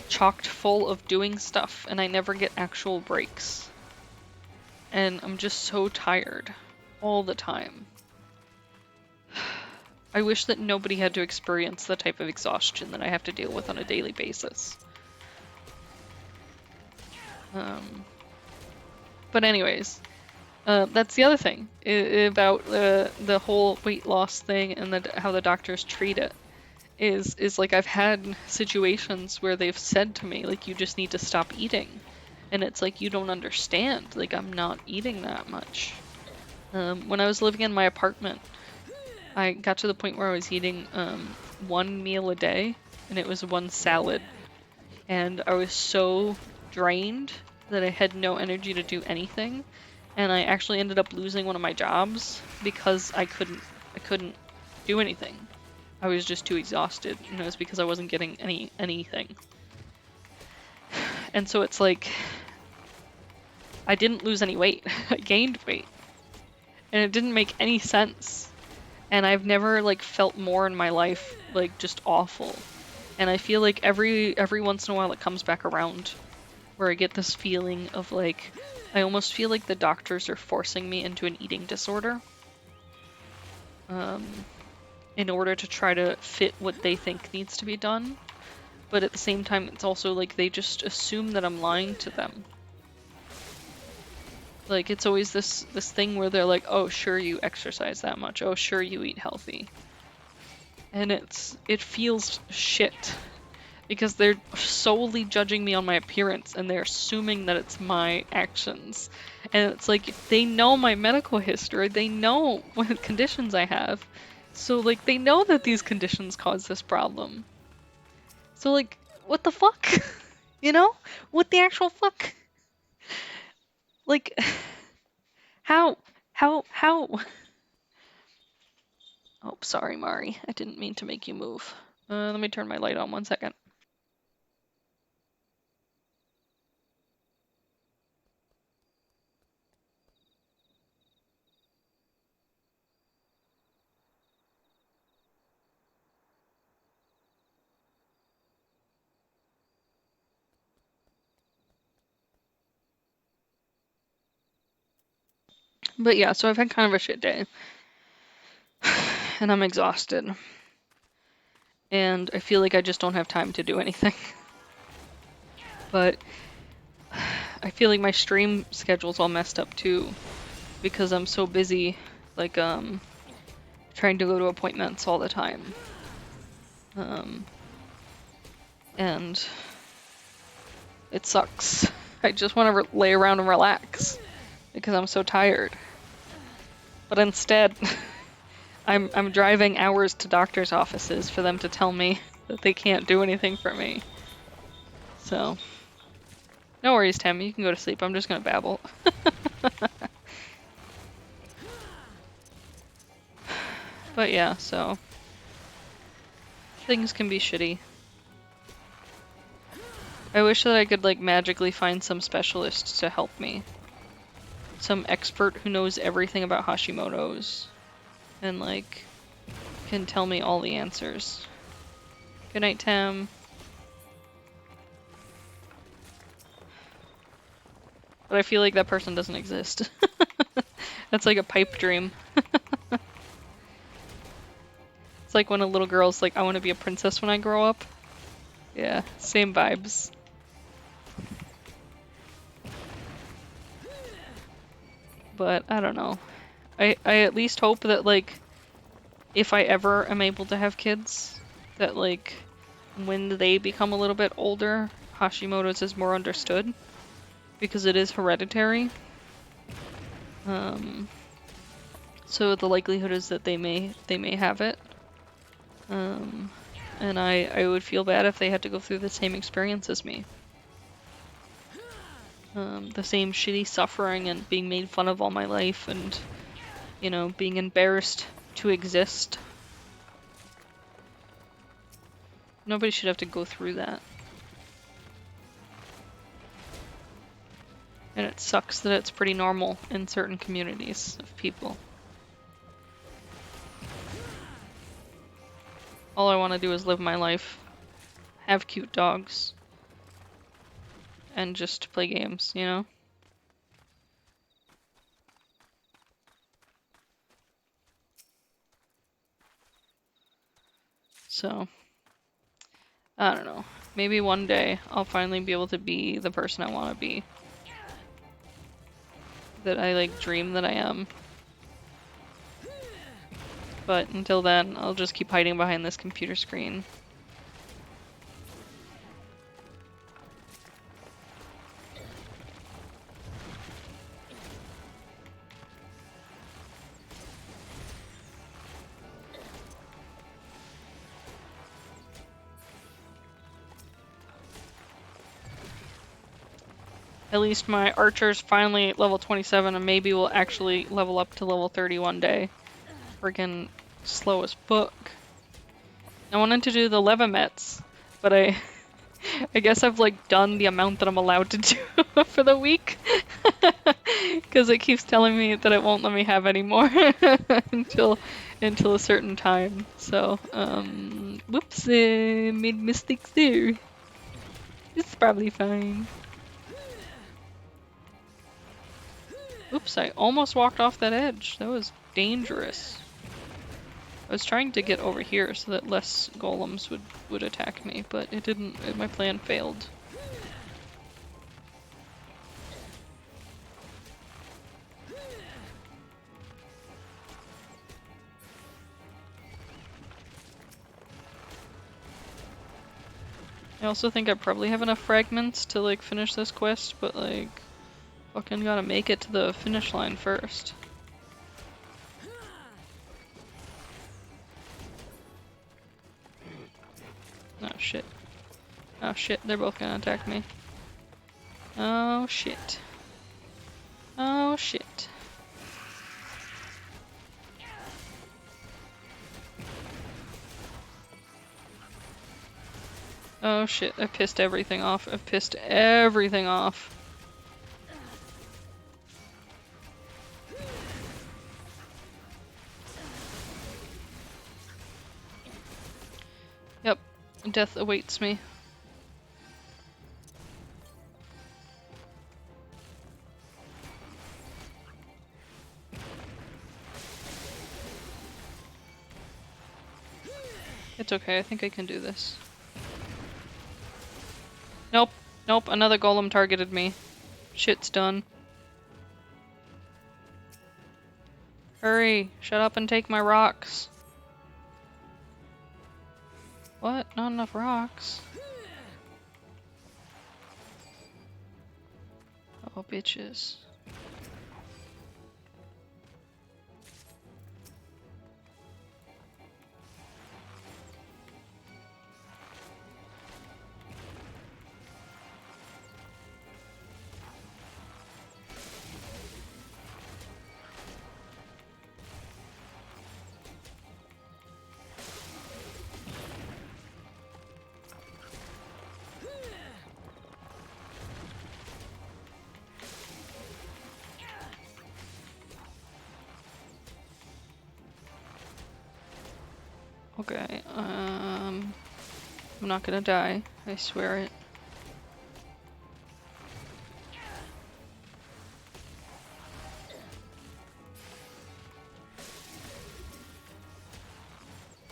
chocked full of doing stuff, and I never get actual breaks. And I'm just so tired all the time. I wish that nobody had to experience the type of exhaustion that I have to deal with on a daily basis. But anyways, that's the other thing about the whole weight loss thing and how the doctors treat it. Is like I've had situations where they've said to me, like, you just need to stop eating. And it's like, you don't understand. Like, I'm not eating that much. When I was living in my apartment, I got to the point where I was eating one meal a day, and it was one salad. And I was so drained that I had no energy to do anything. And I actually ended up losing one of my jobs because I couldn't do anything. I was just too exhausted, and it was because I wasn't getting anything. And so it's like, I didn't lose any weight. I gained weight. And it didn't make any sense. And I've never like felt more in my life like just awful. And I feel like every once in a while it comes back around where I get this feeling of like I almost feel like the doctors are forcing me into an eating disorder. In order to try to fit what they think needs to be done. But at the same time, it's also like they just assume that I'm lying to them. Like, it's always this thing where they're like, oh, sure, you exercise that much. Oh, sure, you eat healthy. And it feels shit. Because they're solely judging me on my appearance, and they're assuming that it's my actions. And it's like, they know my medical history. They know what conditions I have. So, like, they know that these conditions cause this problem. So, like, what the fuck? You know? What the actual fuck? Like, how? Oh, sorry, Mari. I didn't mean to make you move. Let me turn my light on 1 second. But yeah, so I've had kind of a shit day. And I'm exhausted. And I feel like I just don't have time to do anything. But I feel like my stream schedule's all messed up too. Because I'm so busy, like, trying to go to appointments all the time. And it sucks. I just want to lay around and relax. Because I'm so tired. But instead, I'm driving hours to doctor's offices for them to tell me that they can't do anything for me. So, no worries, Tammy. You can go to sleep. I'm just gonna babble. But yeah, so things can be shitty. I wish that I could like magically find some specialist to help me. Some expert who knows everything about Hashimoto's and like can tell me all the answers. Good night, Tam. But I feel like that person doesn't exist. That's like a pipe dream. It's like when a little girl's like, I want to be a princess when I grow up. Yeah, same vibes. But I don't know. I at least hope that like if I ever am able to have kids, that like when they become a little bit older, Hashimoto's is more understood because it is hereditary. So the likelihood is that they may have it. And I would feel bad if they had to go through the same experience as me. The same shitty suffering and being made fun of all my life and, you know, being embarrassed to exist. Nobody should have to go through that. And it sucks that it's pretty normal in certain communities of people. All I want to do is live my life, have cute dogs, and just play games, you know? So, I don't know. Maybe one day I'll finally be able to be the person I want to be. That I like dream that I am. But until then, I'll just keep hiding behind this computer screen. At least my archer's finally at level 27 and maybe we'll actually level up to level 30 one day. Friggin' slow as fuck. I wanted to do the Levamets, but I I guess I've like done the amount that I'm allowed to do for the week. Because it keeps telling me that it won't let me have any more until a certain time. So, whoops, made mistakes there. It's probably fine. Oops, I almost walked off that edge. That was dangerous. I was trying to get over here so that less golems would attack me, but it didn't. My plan failed. I also think I probably have enough fragments to like finish this quest, but like fucking gotta make it to the finish line first. Oh shit. Oh shit, they're both gonna attack me. Oh shit. Oh shit. Oh shit, I pissed everything off. I've pissed everything off. Yep, death awaits me. It's okay, I think I can do this. Nope, nope, another golem targeted me. Shit's done. Hurry, shut up and take my rocks. What? Not enough rocks? Oh, bitches. Okay, I'm not gonna die, I swear it.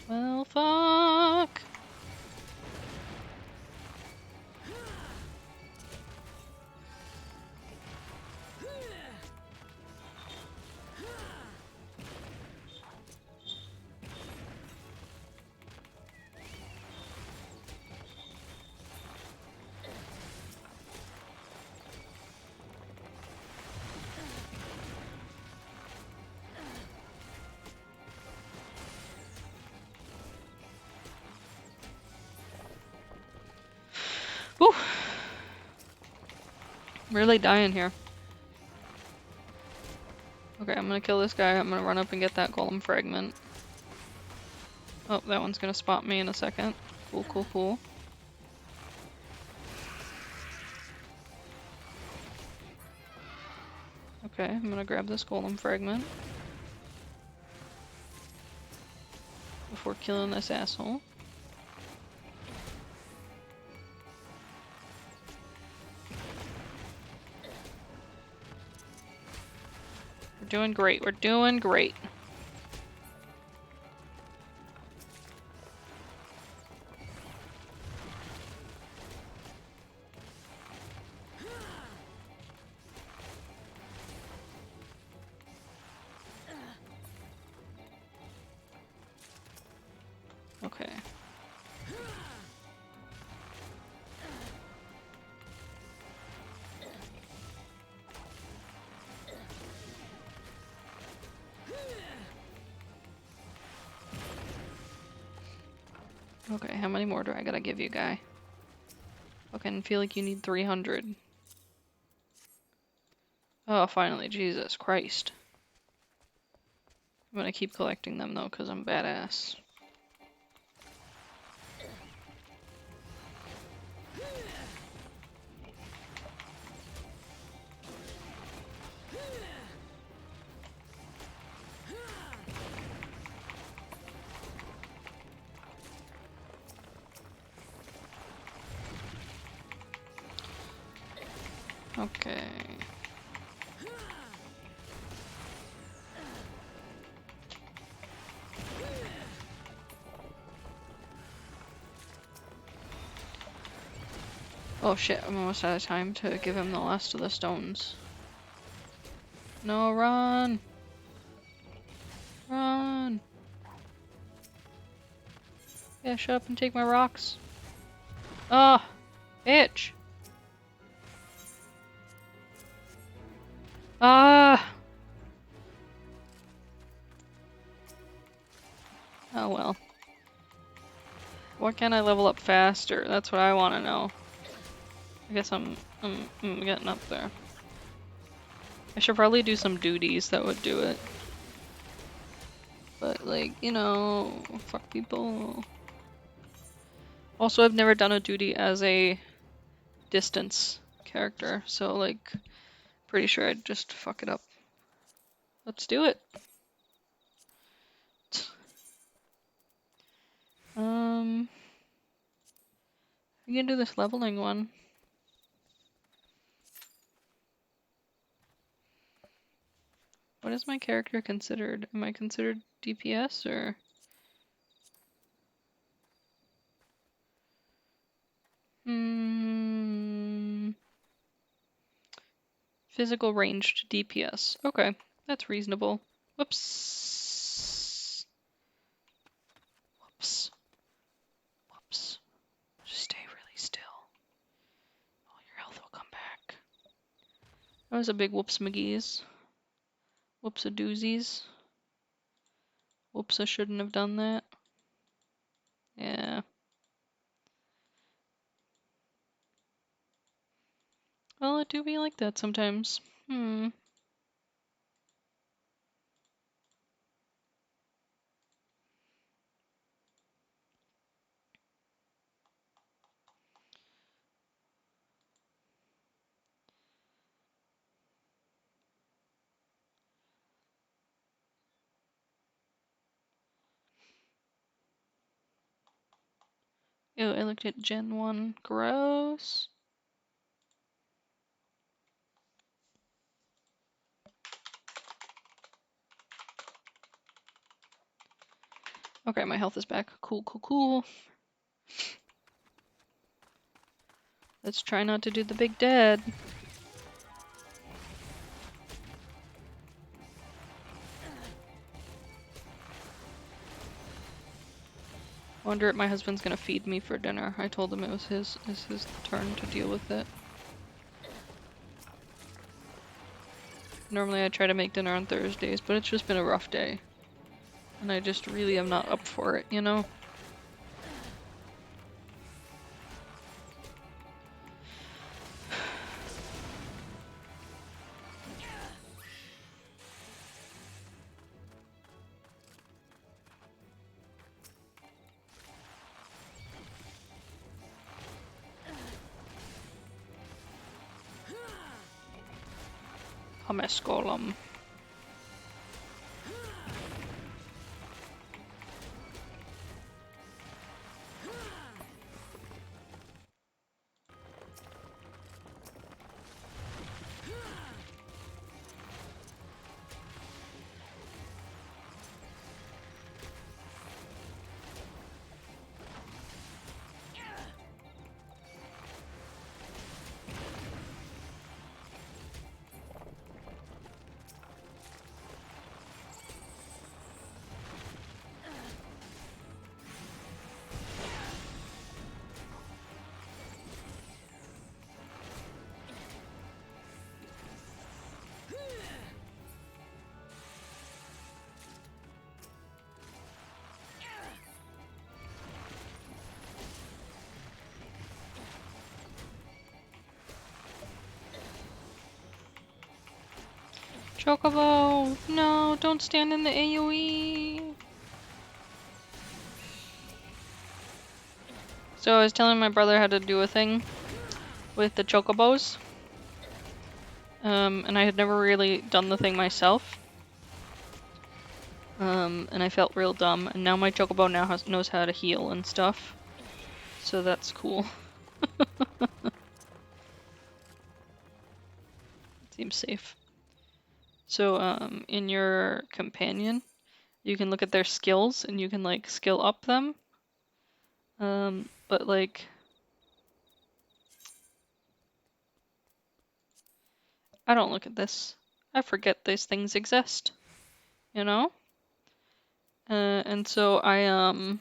Well, fuck. Whew. Really dying here. Okay, I'm gonna kill this guy. I'm gonna run up and get that golem fragment. Oh, that one's gonna spot me in a second. Cool, cool, cool. Okay, I'm gonna grab this golem fragment before killing this asshole. We're doing great, we're doing great. Okay. Okay, how many more do I gotta give you, guy? Okay, I feel like you need 300. Oh, finally, Jesus Christ. I'm gonna keep collecting them though, because I'm badass. Okay. Oh shit, I'm almost out of time to give him the last of the stones. No, run! Run! Yeah, shut up and take my rocks. Ah! Bitch! Ah! Oh well. Why can't I level up faster? That's what I want to know. I guess I'm getting up there. I should probably do some duties that would do it. But like, you know, fuck people. Also, I've never done a duty as a distance character, so like, pretty sure I'd just fuck it up. Let's do it. We can do this leveling one. What is my character considered? Am I considered DPS or? Physical ranged DPS. Okay, that's reasonable. Whoops. Whoops. Whoops. Just stay really still. All your health will come back. That was a big whoops McGee's. Whoops a doozies. Whoops, I shouldn't have done that. Yeah. Well, it do be like that sometimes. Ew, I looked at Gen 1. Gross. Okay, my health is back. Cool, cool, cool. Let's try not to do the big dead. Wonder if my husband's gonna feed me for dinner. I told him it was his turn to deal with it. Normally I try to make dinner on Thursdays, but it's just been a rough day. And I just really am not up for it, you know? Hummus golem. Chocobo! No, don't stand in the AoE! So I was telling my brother how to do a thing with the chocobos. And I had never really done the thing myself. And I felt real dumb. And now my chocobo now knows how to heal and stuff. So that's cool. Seems safe. So, in your companion, you can look at their skills and you can like skill up them. But like, I don't look at this. I forget these things exist, you know? And so I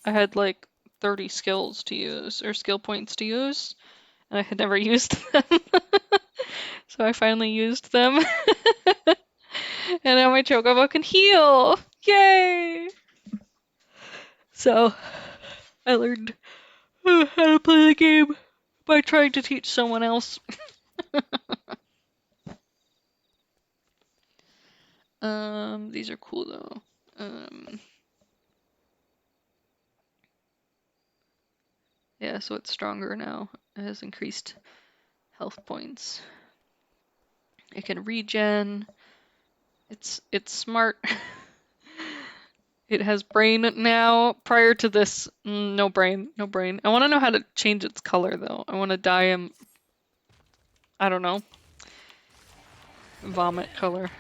had like 30 skills to use, or skill points to use, and I had never used them. So I finally used them. And now my chocobo can heal! Yay! So, I learned how to play the game by trying to teach someone else. These are cool though. Yeah, so it's stronger now. It has increased health points. It can regen. It's smart. It has brain now. Prior to this, no brain, no brain. I want to know how to change its color though. I want to dye him, I don't know, vomit color.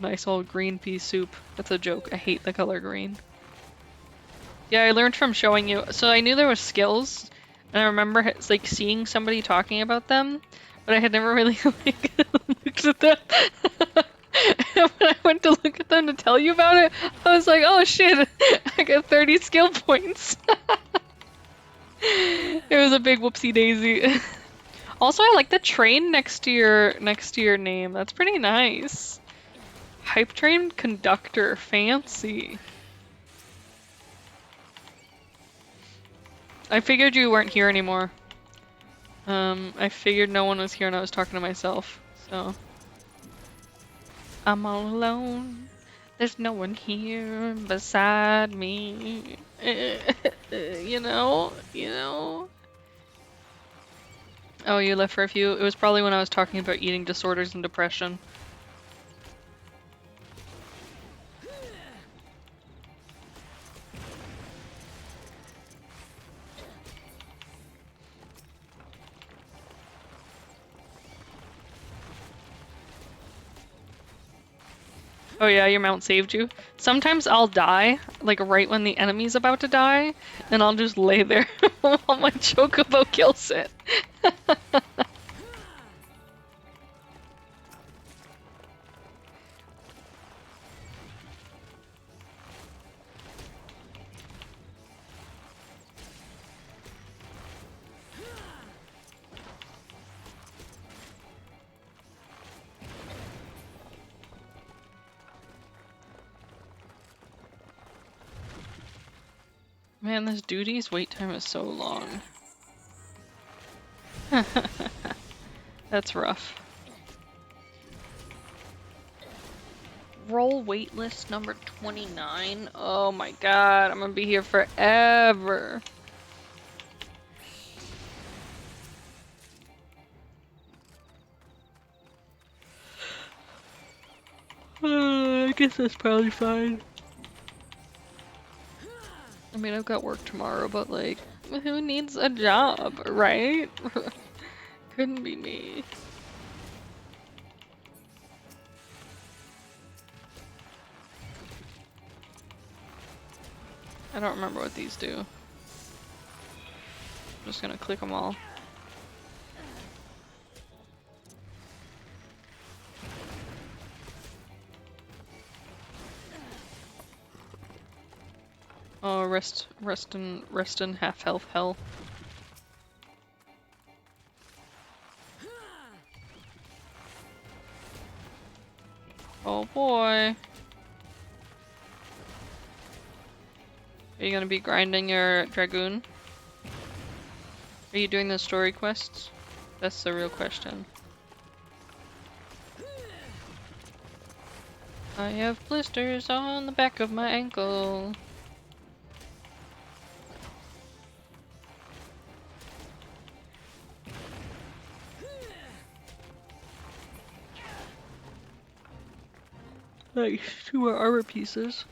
Nice old green pea soup. That's a joke. I hate the color green. Yeah, I learned from showing you. So I knew there was skills, and I remember it's like seeing somebody talking about them, but I had never really like looked at them. And when I went to look at them to tell you about it, I was like, oh shit, I got 30 skill points. It was a big whoopsie daisy. Also, I like the train next to your name. That's pretty nice. Hype train conductor, fancy. I figured you weren't here anymore. I figured no one was here and I was talking to myself, so. I'm all alone. There's no one here beside me. You know? Oh, you left for a few? It was probably when I was talking about eating disorders and depression. Oh yeah, your mount saved you. Sometimes I'll die, like right when the enemy's about to die, and I'll just lay there while my chocobo kills it. Man, this duty's wait time is so long. That's rough. Roll waitlist number 29. Oh my god, I'm gonna be here forever. I guess that's probably fine. I mean, I've got work tomorrow, but like, who needs a job, right? Couldn't be me. I don't remember what these do. I'm just gonna click them all. Oh, rest in half health hell. Oh boy. Are you gonna be grinding your dragoon? Are you doing the story quests? That's the real question. I have blisters on the back of my ankle. Nice, 2 more armor pieces.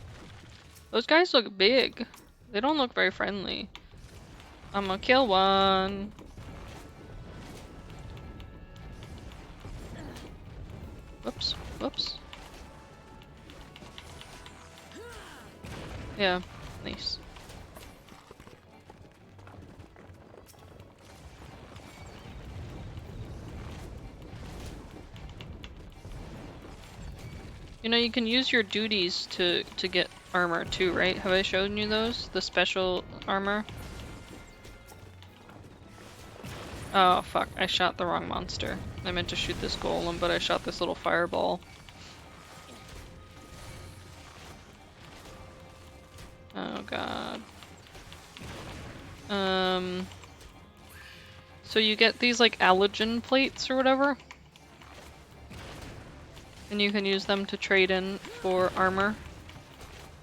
Those guys look big. They don't look very friendly. I'm gonna kill one. Whoops. Whoops. Yeah. Nice. You know, you can use your duties to get armor too, right? Have I shown you those? The special armor? Oh, fuck. I shot the wrong monster. I meant to shoot this golem, but I shot this little fireball. Oh, God. So you get these, like, allergen plates or whatever? And you can use them to trade in for armor.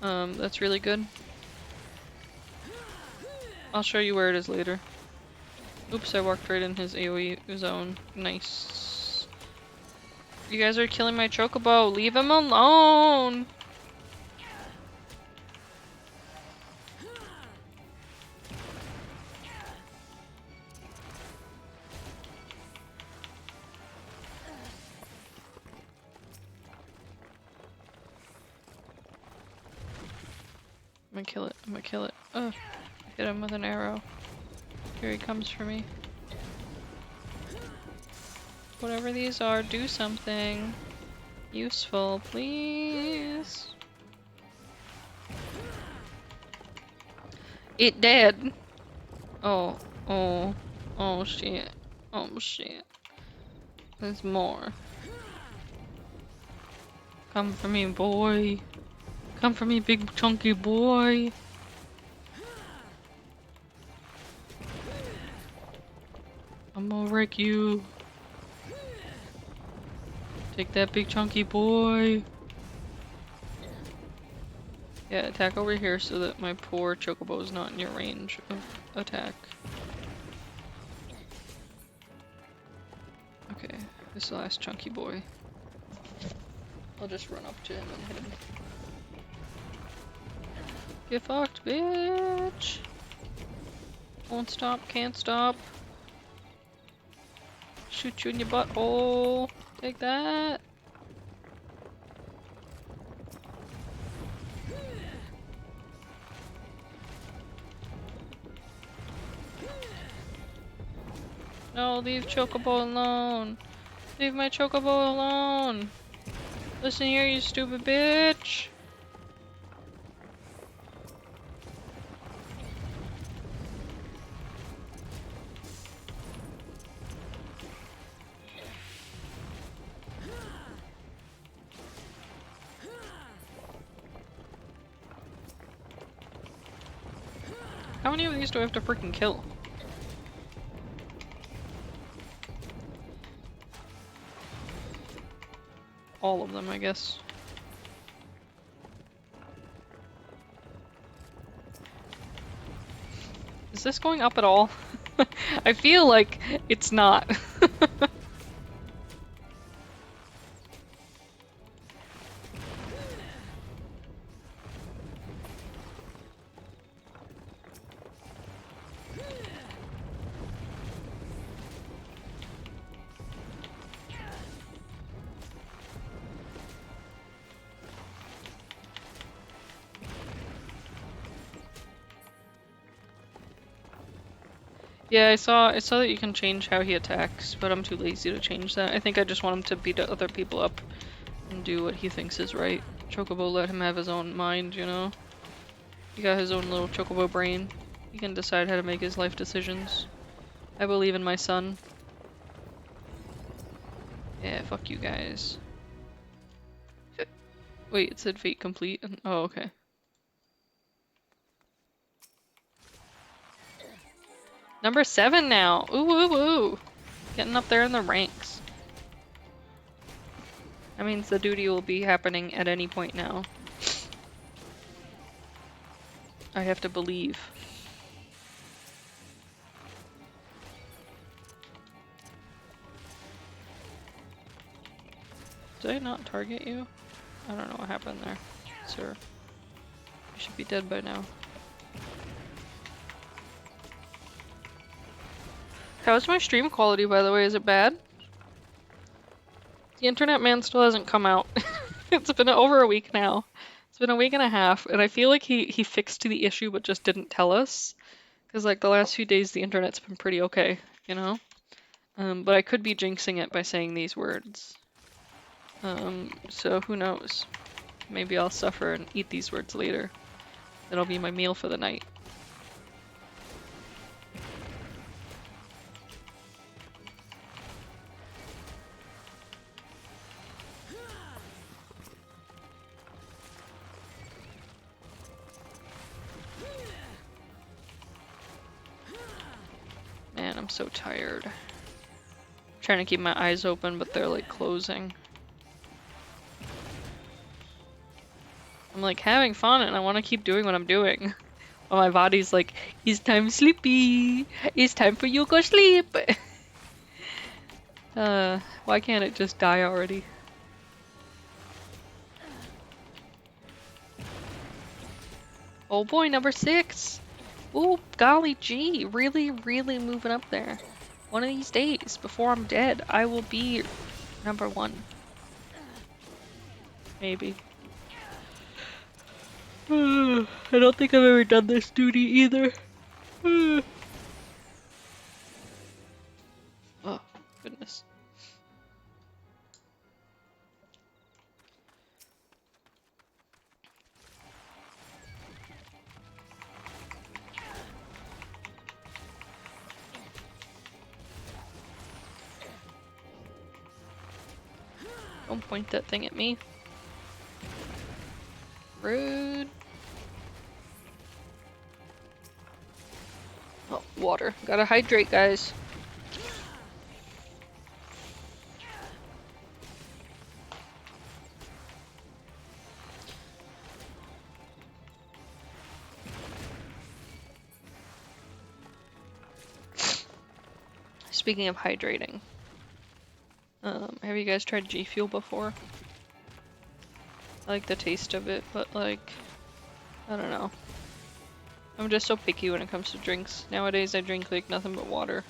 That's really good. I'll show you where it is later. Oops, I walked right in his AoE zone. Nice. You guys are killing my chocobo. Leave him alone! I'm gonna kill it. I'm gonna kill it. Ugh. Hit him with an arrow. Here he comes for me. Whatever these are, do something useful, please. It dead. Oh, oh, oh shit. Oh shit. There's more. Come for me, boy. Come for me, big chunky boy. I'm gonna wreck you. Take that big chunky boy. Yeah, attack over here so that my poor chocobo is not in your range of attack. Okay, this is the last chunky boy. I'll just run up to him and hit him. Get fucked, bitch! Won't stop, can't stop. Shoot you in your butthole. Take that. No, leave Chocobo alone. Leave my Chocobo alone. Listen here, you stupid bitch. How many of these do I have to freaking kill? All of them, I guess. Is this going up at all? I feel like it's not. Yeah, I saw that you can change how he attacks, but I'm too lazy to change that. I think I just want him to beat other people up and do what he thinks is right. Chocobo let him have his own mind, you know? He got his own little Chocobo brain. He can decide how to make his life decisions. I believe in my son. Yeah, fuck you guys. Wait, it said fate complete? Oh, okay. Number 7 now! Ooh, ooh, ooh! Getting up there in the ranks. That means the duty will be happening at any point now. I have to believe. Did I not target you? I don't know what happened there, sir. You should be dead by now. How's my stream quality, by the way? Is it bad? The internet man still hasn't come out. It's been over a week now. It's been a week and a half, and I feel like he fixed the issue but just didn't tell us. Because like the last few days the internet's been pretty okay, you know? But I could be jinxing it by saying these words. So who knows? Maybe I'll suffer and eat these words later. That'll be my meal for the night. Man, I'm so tired. I'm trying to keep my eyes open, but they're like closing. I'm like having fun and I want to keep doing what I'm doing. But my body's like, it's time sleepy. It's time for you to go sleep. Why can't it just die already? Oh boy, number 6. Ooh, golly gee, really, really moving up there. One of these days, before I'm dead, I will be number 1. Maybe. I don't think I've ever done this duty either. Oh, goodness. Don't point that thing at me. Rude. Oh, water. Gotta hydrate, guys. Speaking of hydrating, have you guys tried G Fuel before? I like the taste of it, but like, I don't know. I'm just so picky when it comes to drinks. Nowadays I drink like nothing but water.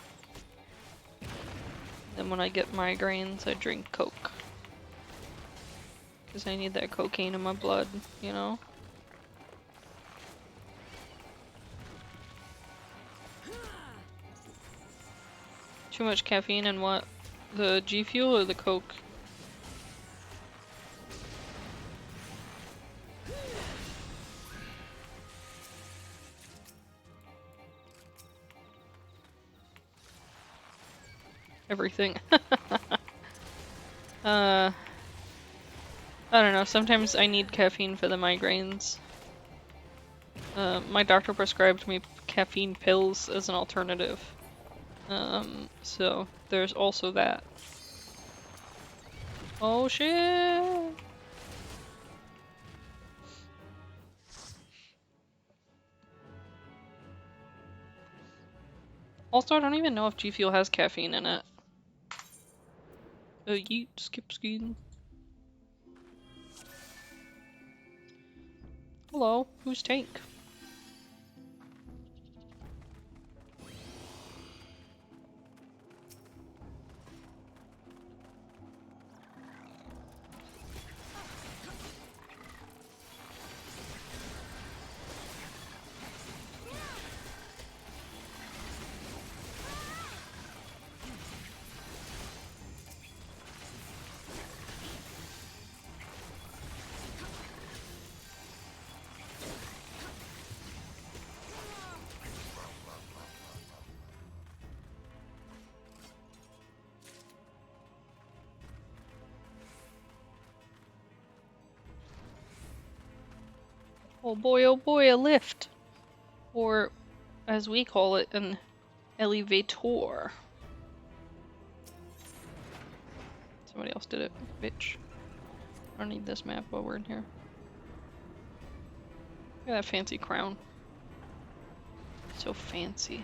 And when I get migraines, I drink Coke. Because I need that cocaine in my blood, you know? Too much caffeine in what? The G Fuel or the Coke? Everything. I don't know, sometimes I need caffeine for the migraines. My doctor prescribed me caffeine pills as an alternative. So there's also that. Oh shit! Also, I don't even know if G Fuel has caffeine in it. Yeet, skip skiing. Hello, who's Tank? Oh boy, a lift. Or, as we call it, an elevator. Somebody else did it, bitch. I don't need this map while we're in here. Look at that fancy crown. So fancy.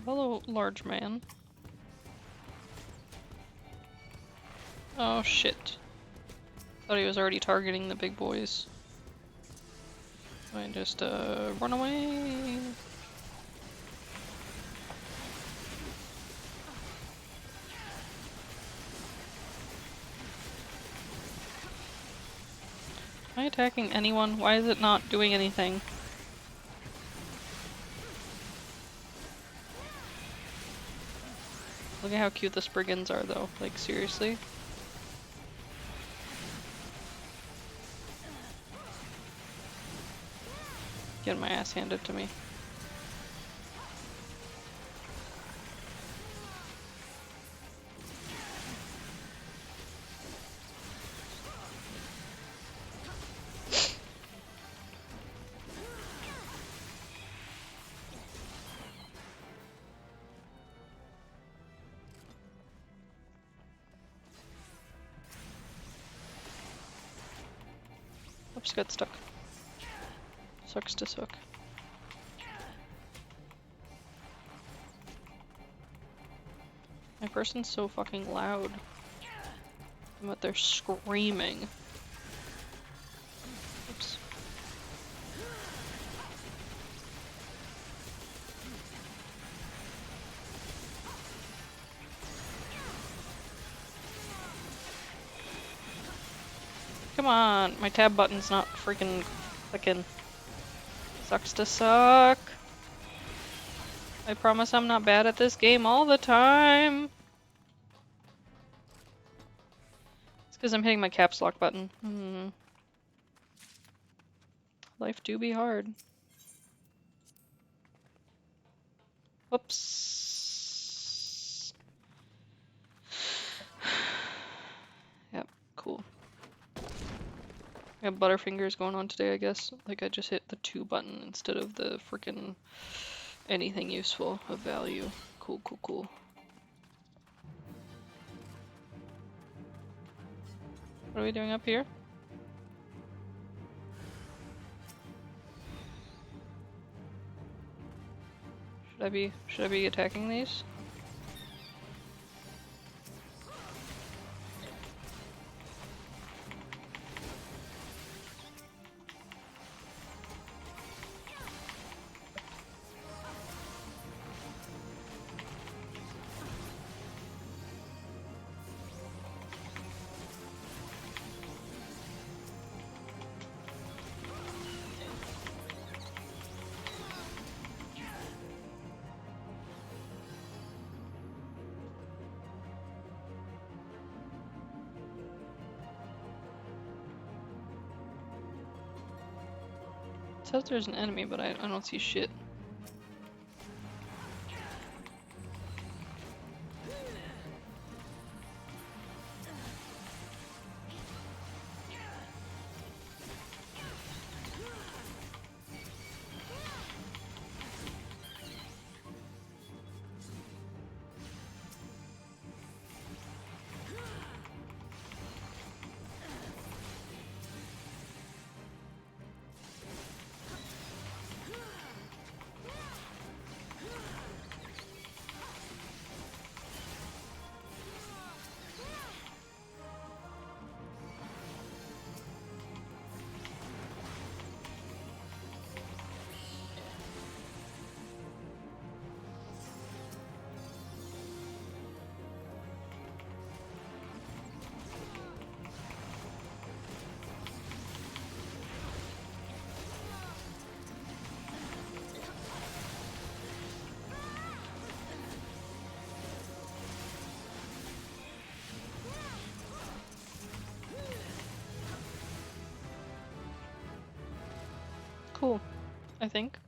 Hello, large man. Oh shit. Thought he was already targeting the big boys. I just, run away. Am I attacking anyone? Why is it not doing anything? Look at how cute the Spriggans are, though. Like, seriously? Getting my ass handed to me. Oops, got stuck. Sucks to suck. My person's so fucking loud. And what they're screaming. Oops. Come on, my tab button's not freaking clicking. Sucks to suck. I promise I'm not bad at this game all the time. It's because I'm hitting my caps lock button. Life do be hard. Whoops. Yep, cool. I have Butterfingers going on today, I guess. Like, I just hit the 2 button instead of the freaking anything useful of value. Cool, cool, cool. What are we doing up here? Should I be attacking these? It says there's an enemy, but I don't see shit. Cool, I think.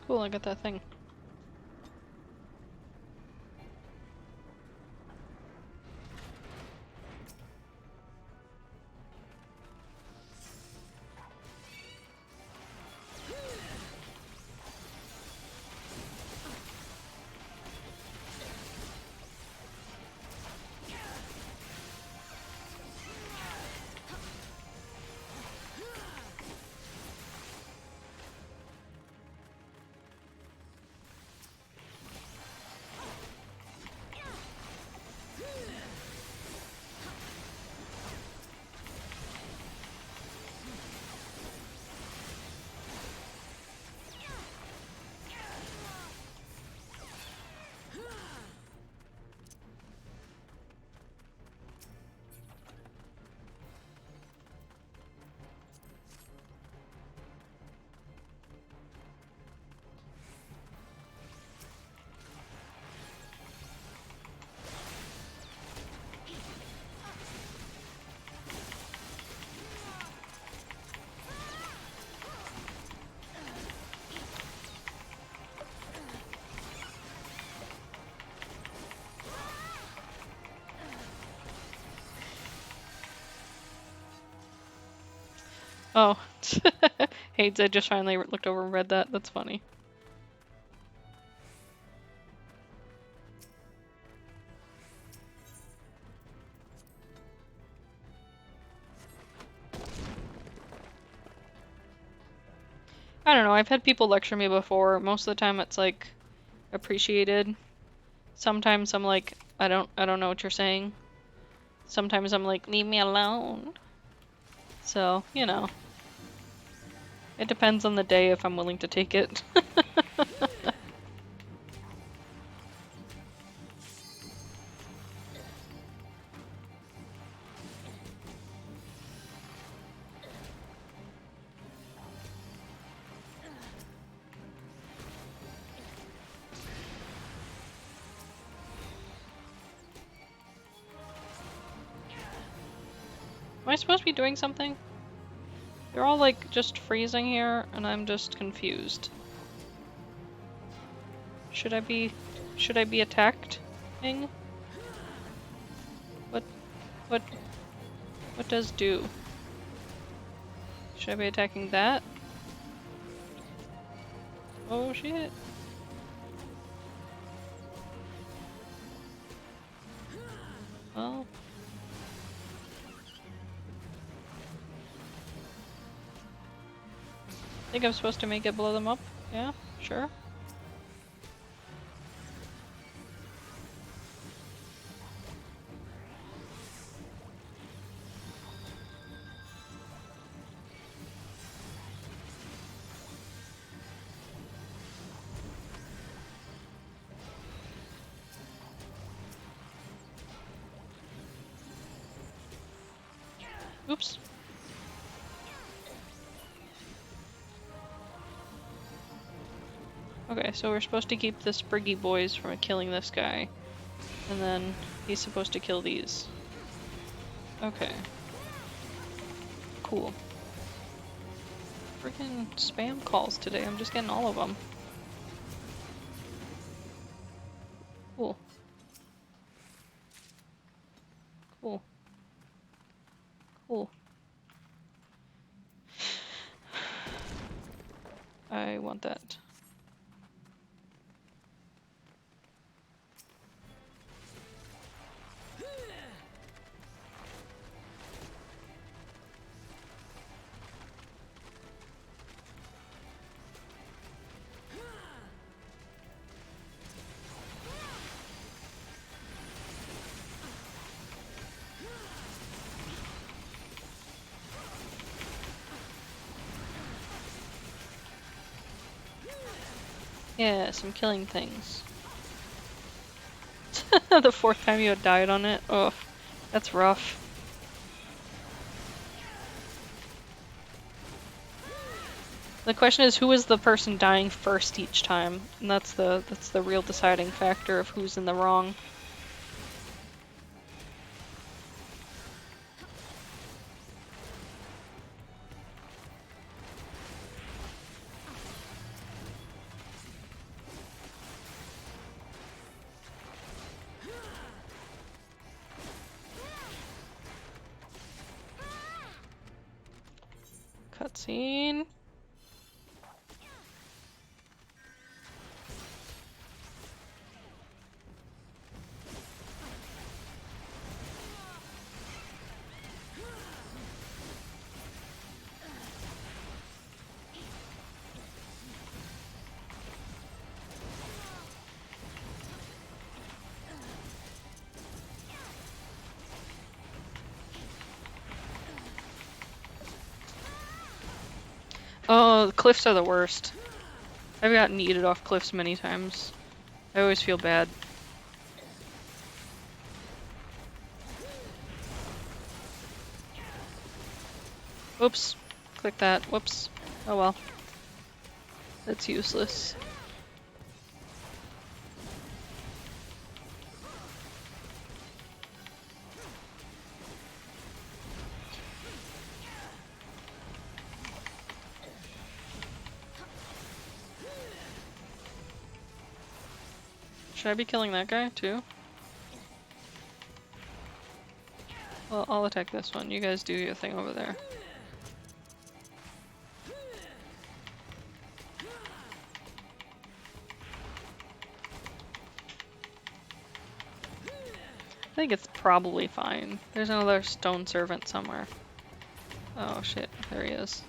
Cool, I got that thing. Oh. Hades, I just finally looked over and read that. That's funny. I don't know, I've had people lecture me before. Most of the time it's like appreciated. Sometimes I'm like, I don't know what you're saying. Sometimes I'm like, leave me alone. So, you know. It depends on the day if I'm willing to take it. Am I supposed to be doing something? They're all like just freezing here and I'm just confused. Should I be attacked? What what does do? Should I be attacking that? Oh shit. Well. Think I'm supposed to make it blow them up? Yeah, sure. Oops. Okay, so we're supposed to keep the Spriggy boys from killing this guy. And then he's supposed to kill these. Okay. Cool. Freaking spam calls today. I'm just getting all of them. Cool. Cool. Cool. I want that. Yes, I'm killing things. The fourth time you had died on it? Oh, that's rough. The question is, who is the person dying first each time? And that's the real deciding factor of who's in the wrong. Cutscene. Oh, the cliffs are the worst. I've gotten yeeted off cliffs many times. I always feel bad. Whoops. Click that. Whoops. Oh well. That's useless. Should I be killing that guy too? Well, I'll attack this one. You guys do your thing over there. think it's probably fine. There's another stone servant somewhere. Oh shit, there he is.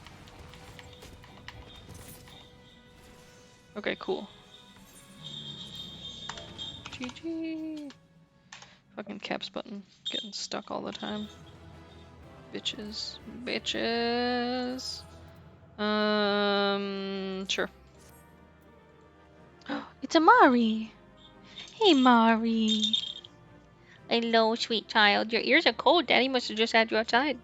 Okay, cool. GG. Fucking caps button. Getting stuck all the time. Bitches. Bitches. Sure. It's a Mari. Hey, Mari. Hello, sweet child. Your ears are cold. Daddy must have just had you outside.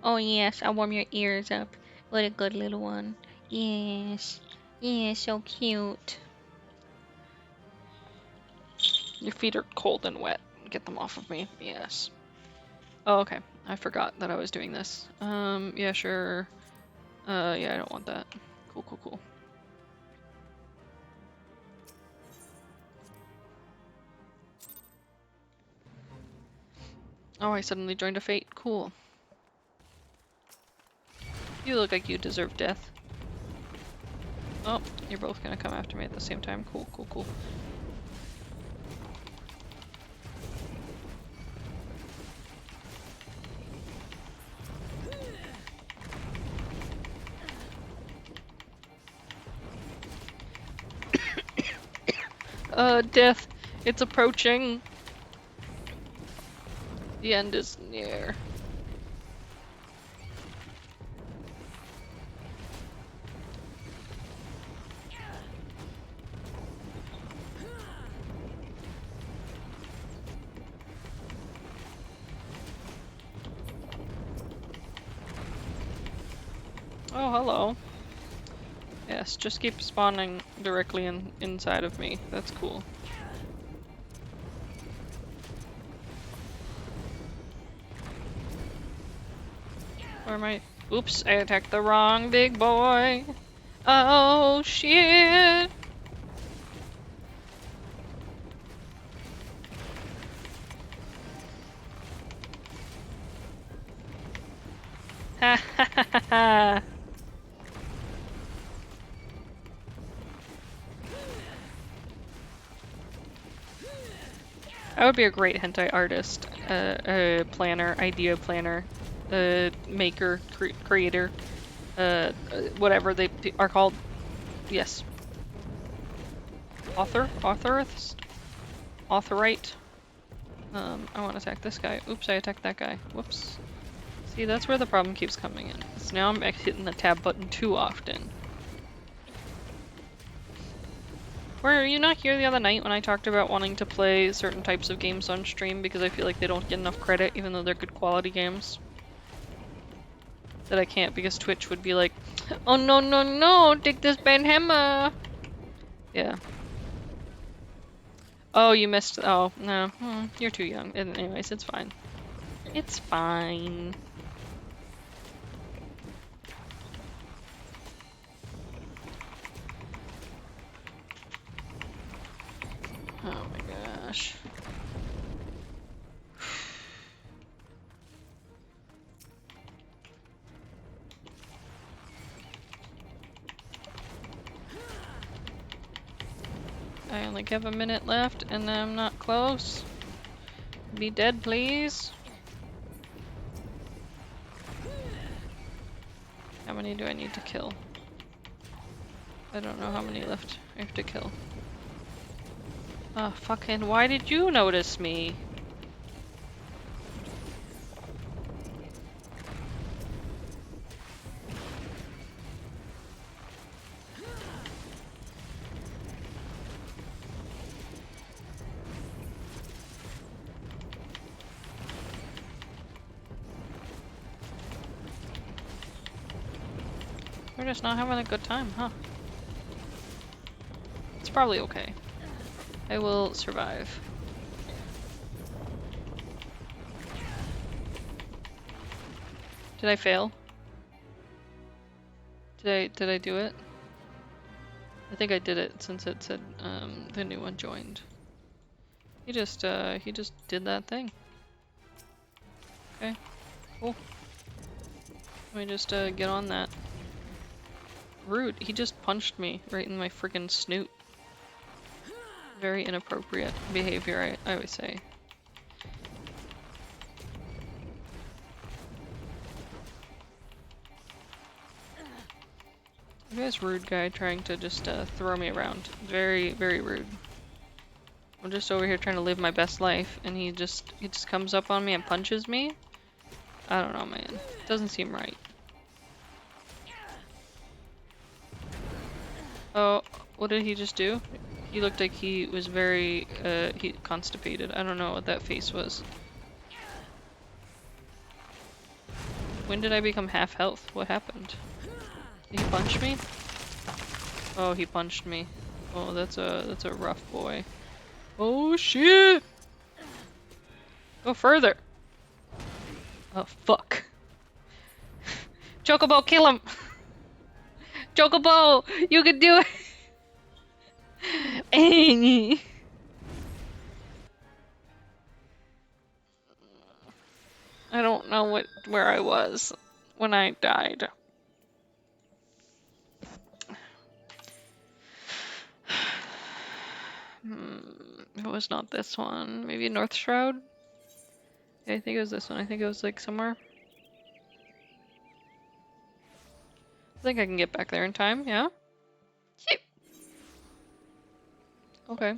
Oh, yes. I'll warm your ears up. What a good little one. Yes. Yes, so cute. Your feet are cold and wet. Get them off of me. Yes. Oh, okay. I forgot that I was doing this. Yeah, sure. Yeah, I don't want that. Cool, cool, cool. Oh, I suddenly joined a fate. Cool. You look like you deserve death. Oh, you're both gonna come after me at the same time. Cool, cool, cool. Death. It's approaching. The end is near. Oh, hello. Yes, just keep spawning directly inside of me. That's cool. Where am I? Oops, I attacked the wrong big boy. Oh, shit. Ha ha ha ha ha. I would be a great hentai artist, planner, idea planner, maker, creator, whatever they are called. Yes. Authorist? Authorite? I want to attack this guy. Oops, I attacked that guy. Whoops. See, that's where the problem keeps coming in. So now I'm hitting the tab button too often. Were you not here the other night when I talked about wanting to play certain types of games on stream because I feel like they don't get enough credit even though they're good quality games? That I can't because Twitch would be like, oh no no no, take this bad hammer! Yeah. Oh, you missed. Oh, no. You're too young. Anyways, it's fine. It's fine. Oh my gosh. I only have a minute left and I'm not close. Be dead, please. How many do I need to kill? I don't know how many left I have to kill. Oh, fucking, why did you notice me? We're just not having a good time, huh? It's probably okay. I will survive. Did I fail? Did I do it? I think I did it since it said the new one joined. He just did that thing. Okay, cool. Let me just get on that. Rude. He just punched me right in my freaking snoot. Very inappropriate behavior, I would say. You guys rude guy trying to just throw me around. Very, very rude. I'm just over here trying to live my best life, and he just comes up on me and punches me. I don't know, man. Doesn't seem right. Oh, what did he just do? He looked like he was very constipated. I don't know what that face was. When did I become half health? What happened? Did he punch me? Oh, he punched me. Oh, that's a rough boy. Oh shit! Go further. Oh fuck. Chocobo, kill him! Chocobo, you can do it! I don't know where I was when I died. It was not this one. Maybe North Shroud? Yeah, I think it was this one. I think it was like somewhere. I think I can get back there in time, yeah? Yep. Okay.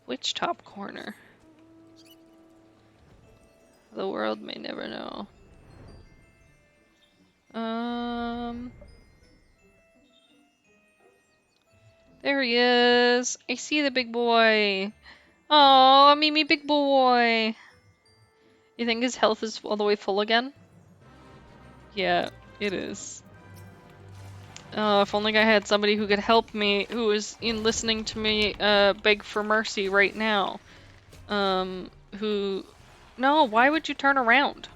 Which top corner? The world may never know. There he is. I see the big boy. Oh, Mimi, big boy. You think his health is all the way full again? Yeah, it is. If only I had somebody who could help me, who was listening to me beg for mercy right now. Who... No, why would you turn around?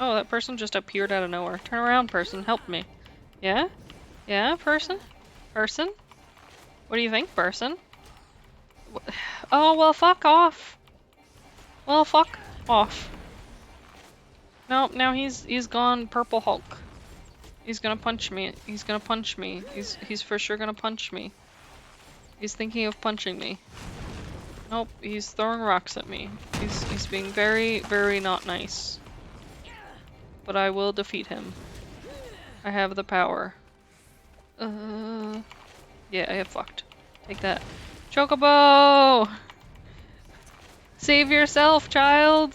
Oh, that person just appeared out of nowhere. Turn around, person. Help me. Yeah? Yeah, person? Person? What do you think, person? Oh, well, fuck off. Well, fuck off. No, now he's gone Purple Hulk. He's gonna punch me. He's gonna punch me. He's for sure gonna punch me. He's thinking of punching me. Nope, he's throwing rocks at me. He's being very, very not nice. But I will defeat him. I have the power. Yeah, I have fucked. Take that. Chocobo! Save yourself, child!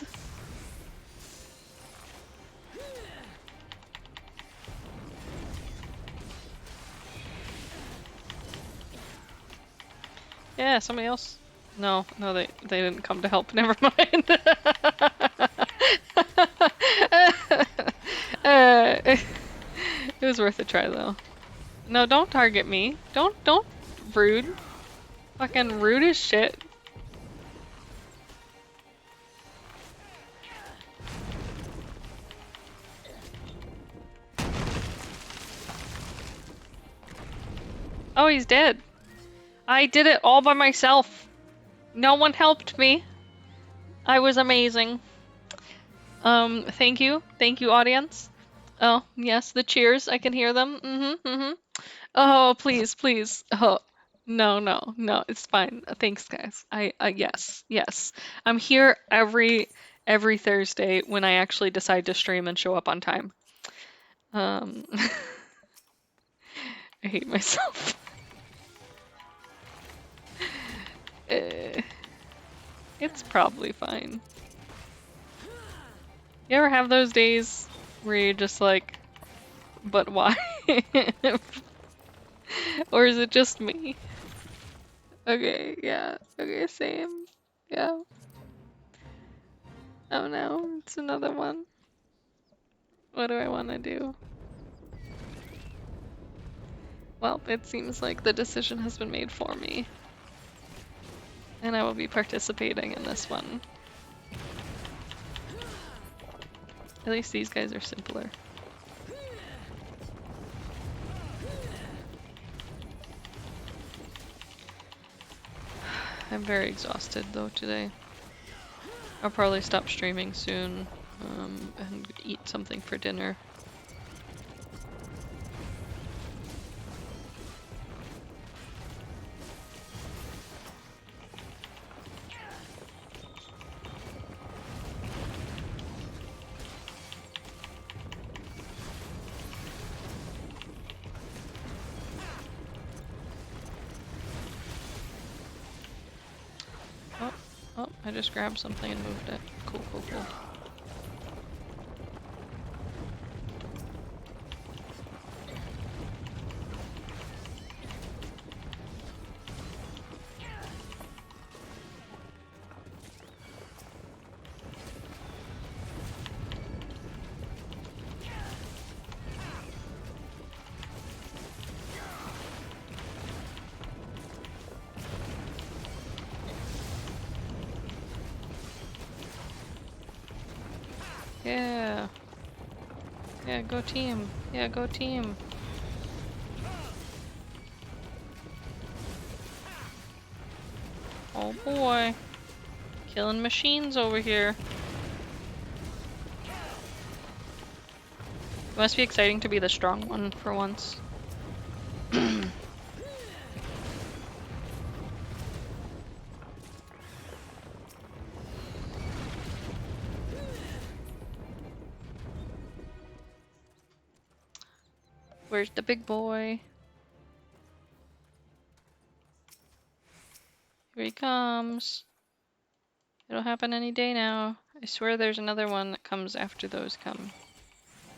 Yeah, somebody else. No, they didn't come to help. Never mind. It was worth a try though. No, don't target me. Don't rude. Fucking rude as shit. Oh, he's dead. I did it all by myself. No one helped me. I was amazing. Thank you. Thank you, audience. Oh, yes, the cheers. I can hear them. Oh, please, please. Oh, no, it's fine. Thanks, guys. Yes. I'm here every Thursday when I actually decide to stream and show up on time. I hate myself. It's probably fine. You ever have those days where you're just like, but why? Or is it just me? Okay, yeah. Okay, same. Yeah. Oh no, it's another one. What do I want to do? Well, it seems like the decision has been made for me. And I will be participating in this one. At least these guys are simpler. I'm very exhausted though today. I'll probably stop streaming soon and eat something for dinner. I just grabbed something and moved it. Cool, cool, cool. Yeah. Yeah, go team. Yeah, go team. Oh boy. Killing machines over here. It must be exciting to be the strong one for once. Where's the big boy? Here he comes. It'll happen any day now. I swear there's another one that comes after those come.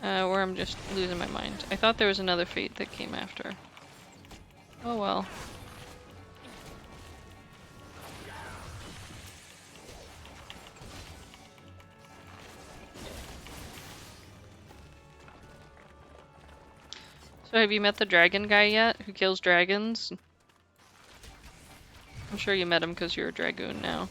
Or I'm just losing my mind. I thought there was another fate that came after. Oh well. So have you met the dragon guy yet, who kills dragons? I'm sure you met him because you're a dragoon now.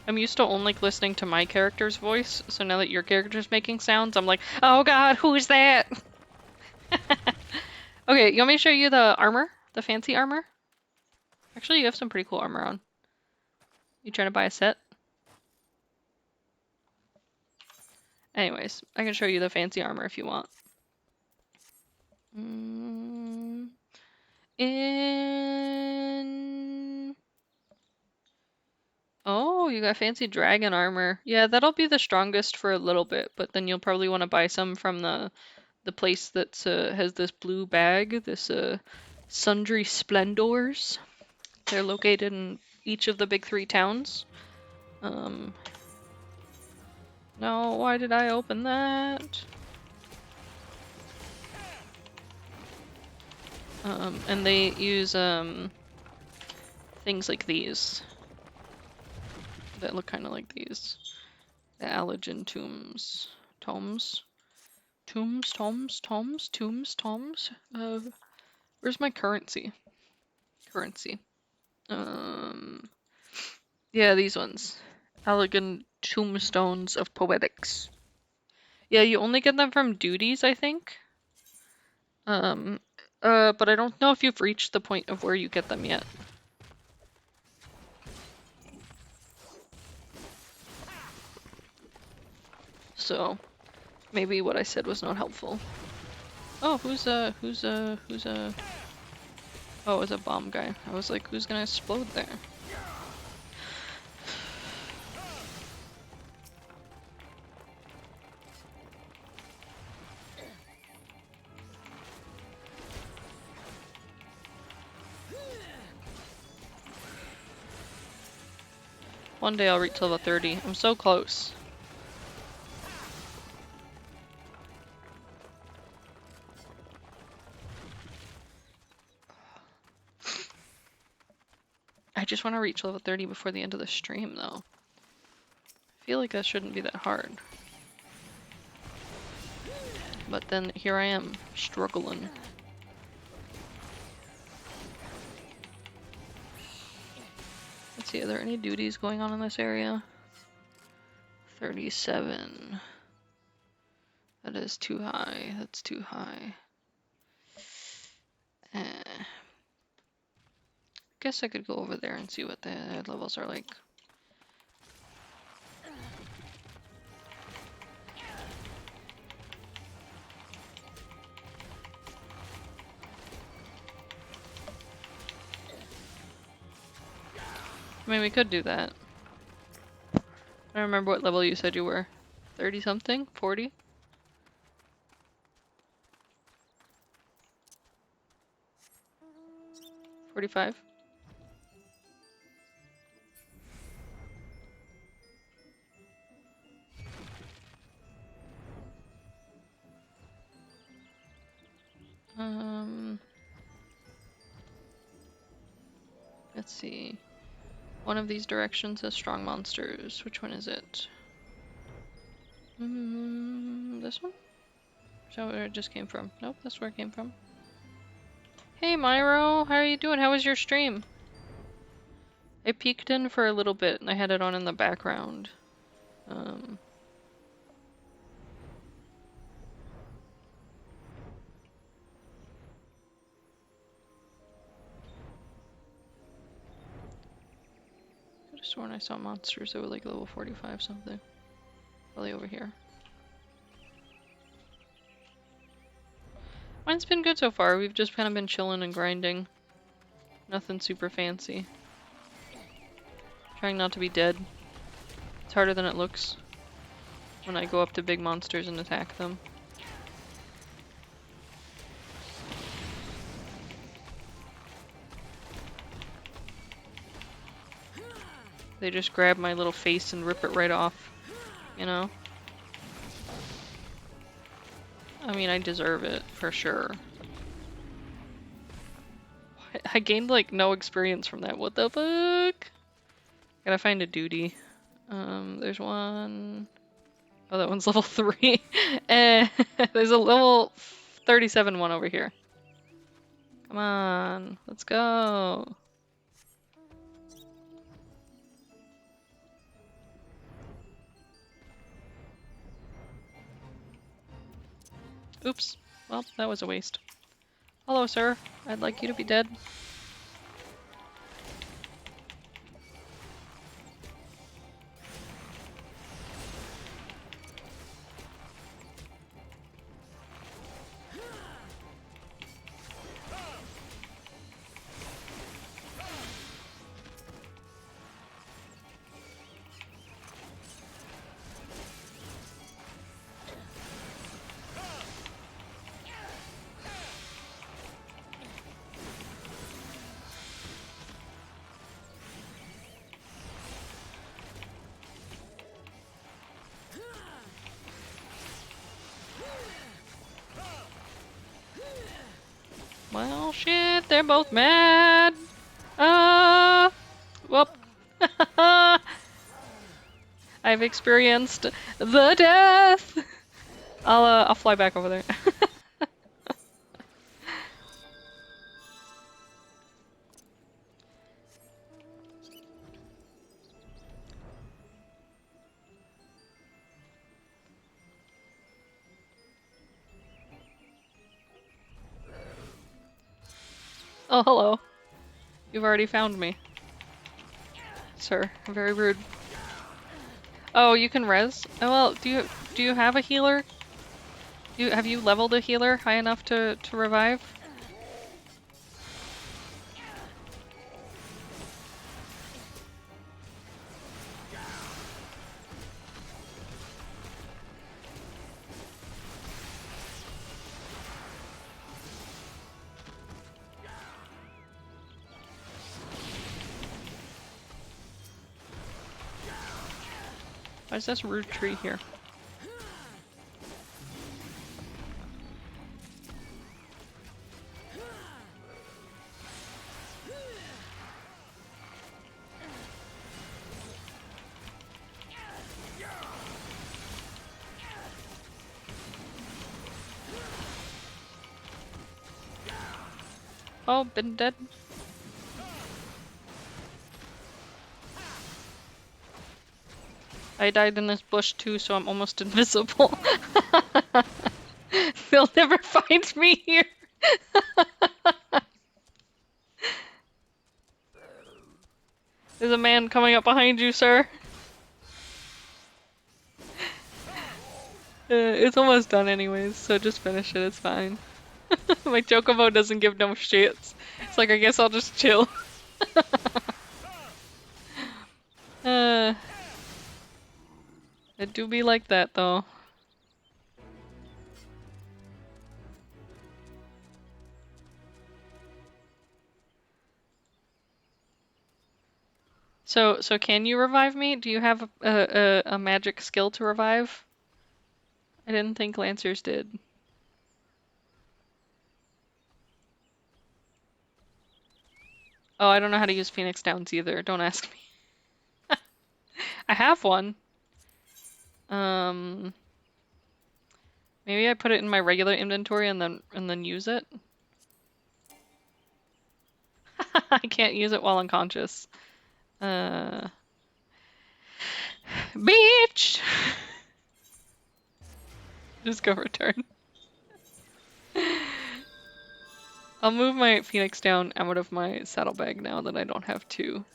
I'm used to only listening to my character's voice, so now that your character's making sounds, I'm like, oh god, who's that? Okay, you want me to show you the armor? The fancy armor? Actually, you have some pretty cool armor on. You trying to buy a set? Anyways, I can show you the fancy armor if you want. Oh, you got fancy dragon armor. Yeah, that'll be the strongest for a little bit, but then you'll probably want to buy some from the place that has this blue bag, this Sundry Splendors. They're located in each of the big 3 towns. No, why did I open that? And they use things like these that look kind of like these. The Allergen tombs. Tomes? Tombs? Where's my currency? Currency. Yeah, these ones. Elegant tombstones of poetics. Yeah, you only get them from duties, I think. But I don't know if you've reached the point of where you get them yet. So, maybe what I said was not helpful. Oh, oh, it's a bomb guy. I was like, who's gonna explode there? One day I'll reach level 30. I'm so close. I just want to reach level 30 before the end of the stream, though. I feel like that shouldn't be that hard. But then here I am, struggling. Let's see, are there any duties going on in this area? 37. That is too high. That's too high. Guess I could go over there and see what the levels are like. I mean, we could do that. I don't remember what level you said you were. 30 something? 40? 45? Let's see. One of these directions has strong monsters. Which one is it? This one? Is that where it just came from? Nope, that's where it came from. Hey Myro, how are you doing? How was your stream? I peeked in for a little bit and I had it on in the background. Could have sworn I saw monsters that were like level 45 something. Probably over here. Mine's been good so far. We've just kind of been chilling and grinding. Nothing super fancy. Trying not to be dead. It's harder than it looks when I go up to big monsters and attack them. They just grab my little face and rip it right off, you know? I mean, I deserve it, for sure. I gained, like, no experience from that. What the fuck? Gotta find a duty. There's one... Oh, that one's level 3. And there's a level 37 one over here. Come on, let's go. Oops. Well, that was a waste. Hello, sir. I'd like you to be dead. Well, shit, they're both mad. Whoop. I've experienced the death. I'll fly back over there. Oh, hello. You've already found me. Sir, very rude. Oh, you can res? Oh, well, do you have a healer? Have you leveled a healer high enough to revive? Why is this rude tree here? Oh, been dead. I died in this bush too, so I'm almost invisible. They'll never find me here. There's a man coming up behind you, sir. It's almost done anyways, so just finish it, it's fine. My chocobo doesn't give no shits. It's like, I guess I'll just chill. It do be like that though. So can you revive me? Do you have a magic skill to revive? I didn't think Lancers did. Oh, I don't know how to use Phoenix Downs either. Don't ask me. I have one. Um, maybe I put it in my regular inventory and then use it. I can't use it while unconscious. Uh, bitch! Just go return. I'll move my Phoenix down out of my saddlebag now that I don't have two.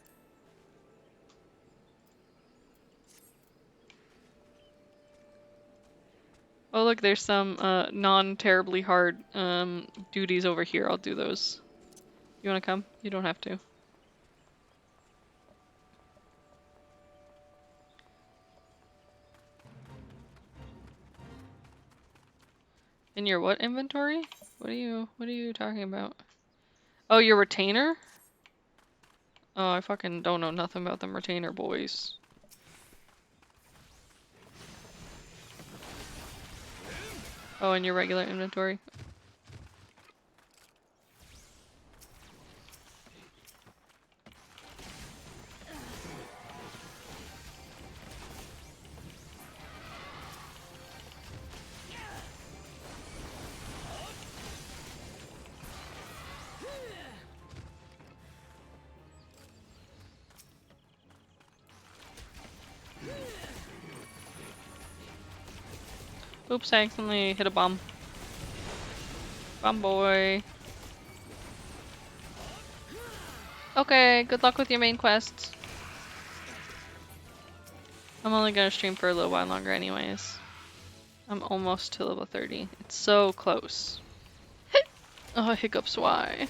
Oh look, there's some non-terribly hard duties over here. I'll do those. You wanna come? You don't have to. In your what inventory? What are you talking about? Oh, your retainer? Oh, I fucking don't know nothing about them retainer boys. Oh, in your regular inventory? Oops, I accidentally hit a bomb. Bomb boy. Okay, good luck with your main quests. I'm only gonna stream for a little while longer anyways. I'm almost to level 30. It's so close. Oh, hiccups, why?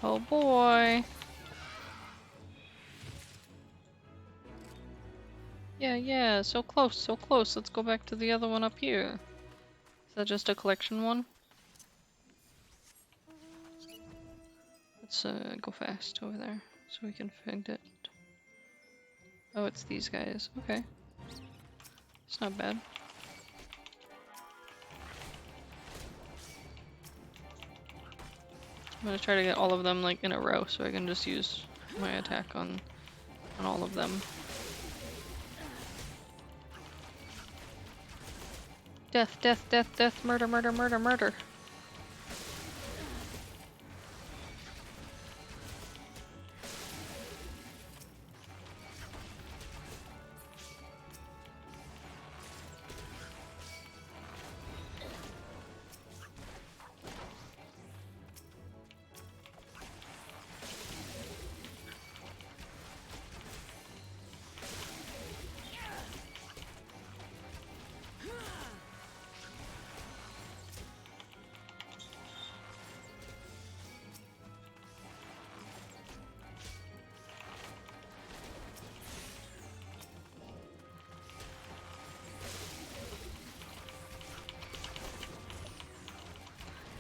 Oh boy. Yeah, so close, so close. Let's go back to the other one up here. Is that just a collection one? Let's go fast over there so we can find it. Oh, it's these guys. Okay. It's not bad. I'm gonna try to get all of them like in a row so I can just use my attack on all of them. Death, death, death, death, murder, murder, murder, murder.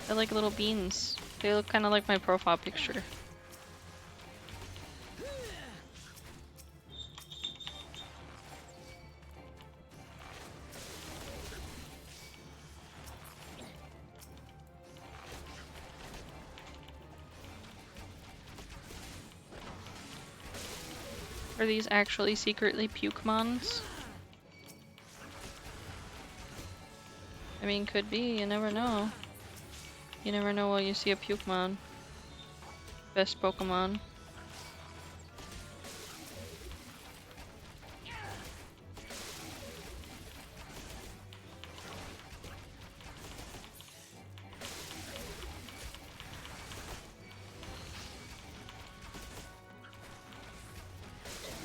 They're like little beans. They look kind of like my profile picture. Are these actually secretly Pukemons? I mean, could be. You never know. You never know while you see a Pukemon. Best Pokemon.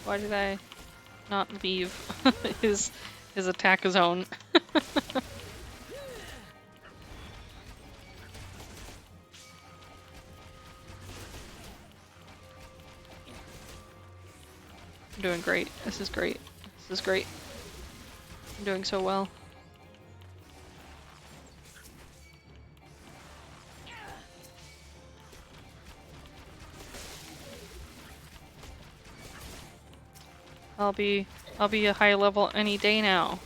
Why did I not leave his attack zone? I'm doing great. This is great. This is great. I'm doing so well. I'll be a high level any day now.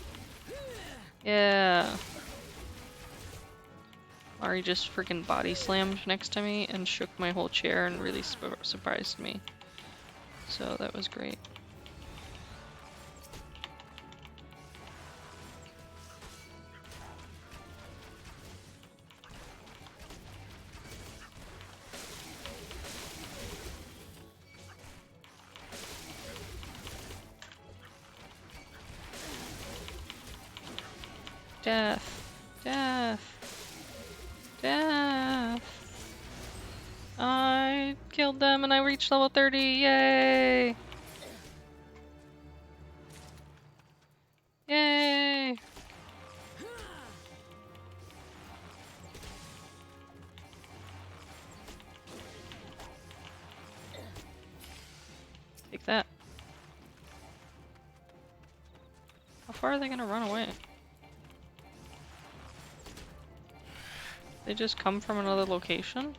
Yeah. Ari just freaking body slammed next to me and shook my whole chair and really surprised me. So that was great. Death. Death. Death. I killed them and I reached level 30. Yay! Yay! Take that. How far are they gonna run away? They just come from another location?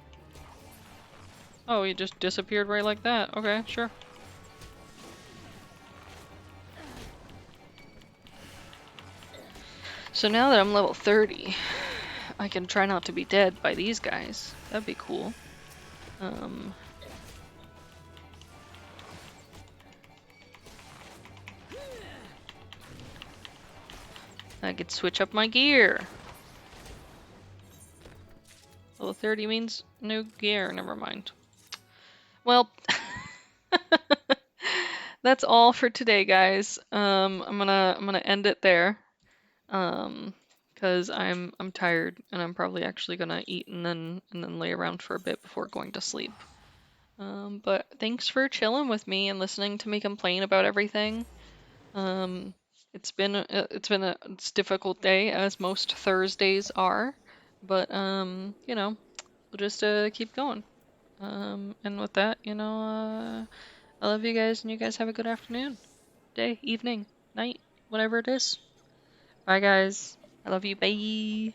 Oh, he just disappeared right like that. Okay, sure. So now that I'm level 30, I can try not to be dead by these guys. That'd be cool. I could switch up my gear. Level 30 means new gear, never mind. Well, that's all for today, guys. I'm gonna end it there. Because I'm tired and I'm probably actually gonna eat and then lay around for a bit before going to sleep. But thanks for chilling with me and listening to me complain about everything. It's been a difficult day as most Thursdays are, but you know, we'll just keep going. And with that, you know, I love you guys and you guys have a good afternoon, day, evening, night, whatever it is. Bye guys. I love you. Bye.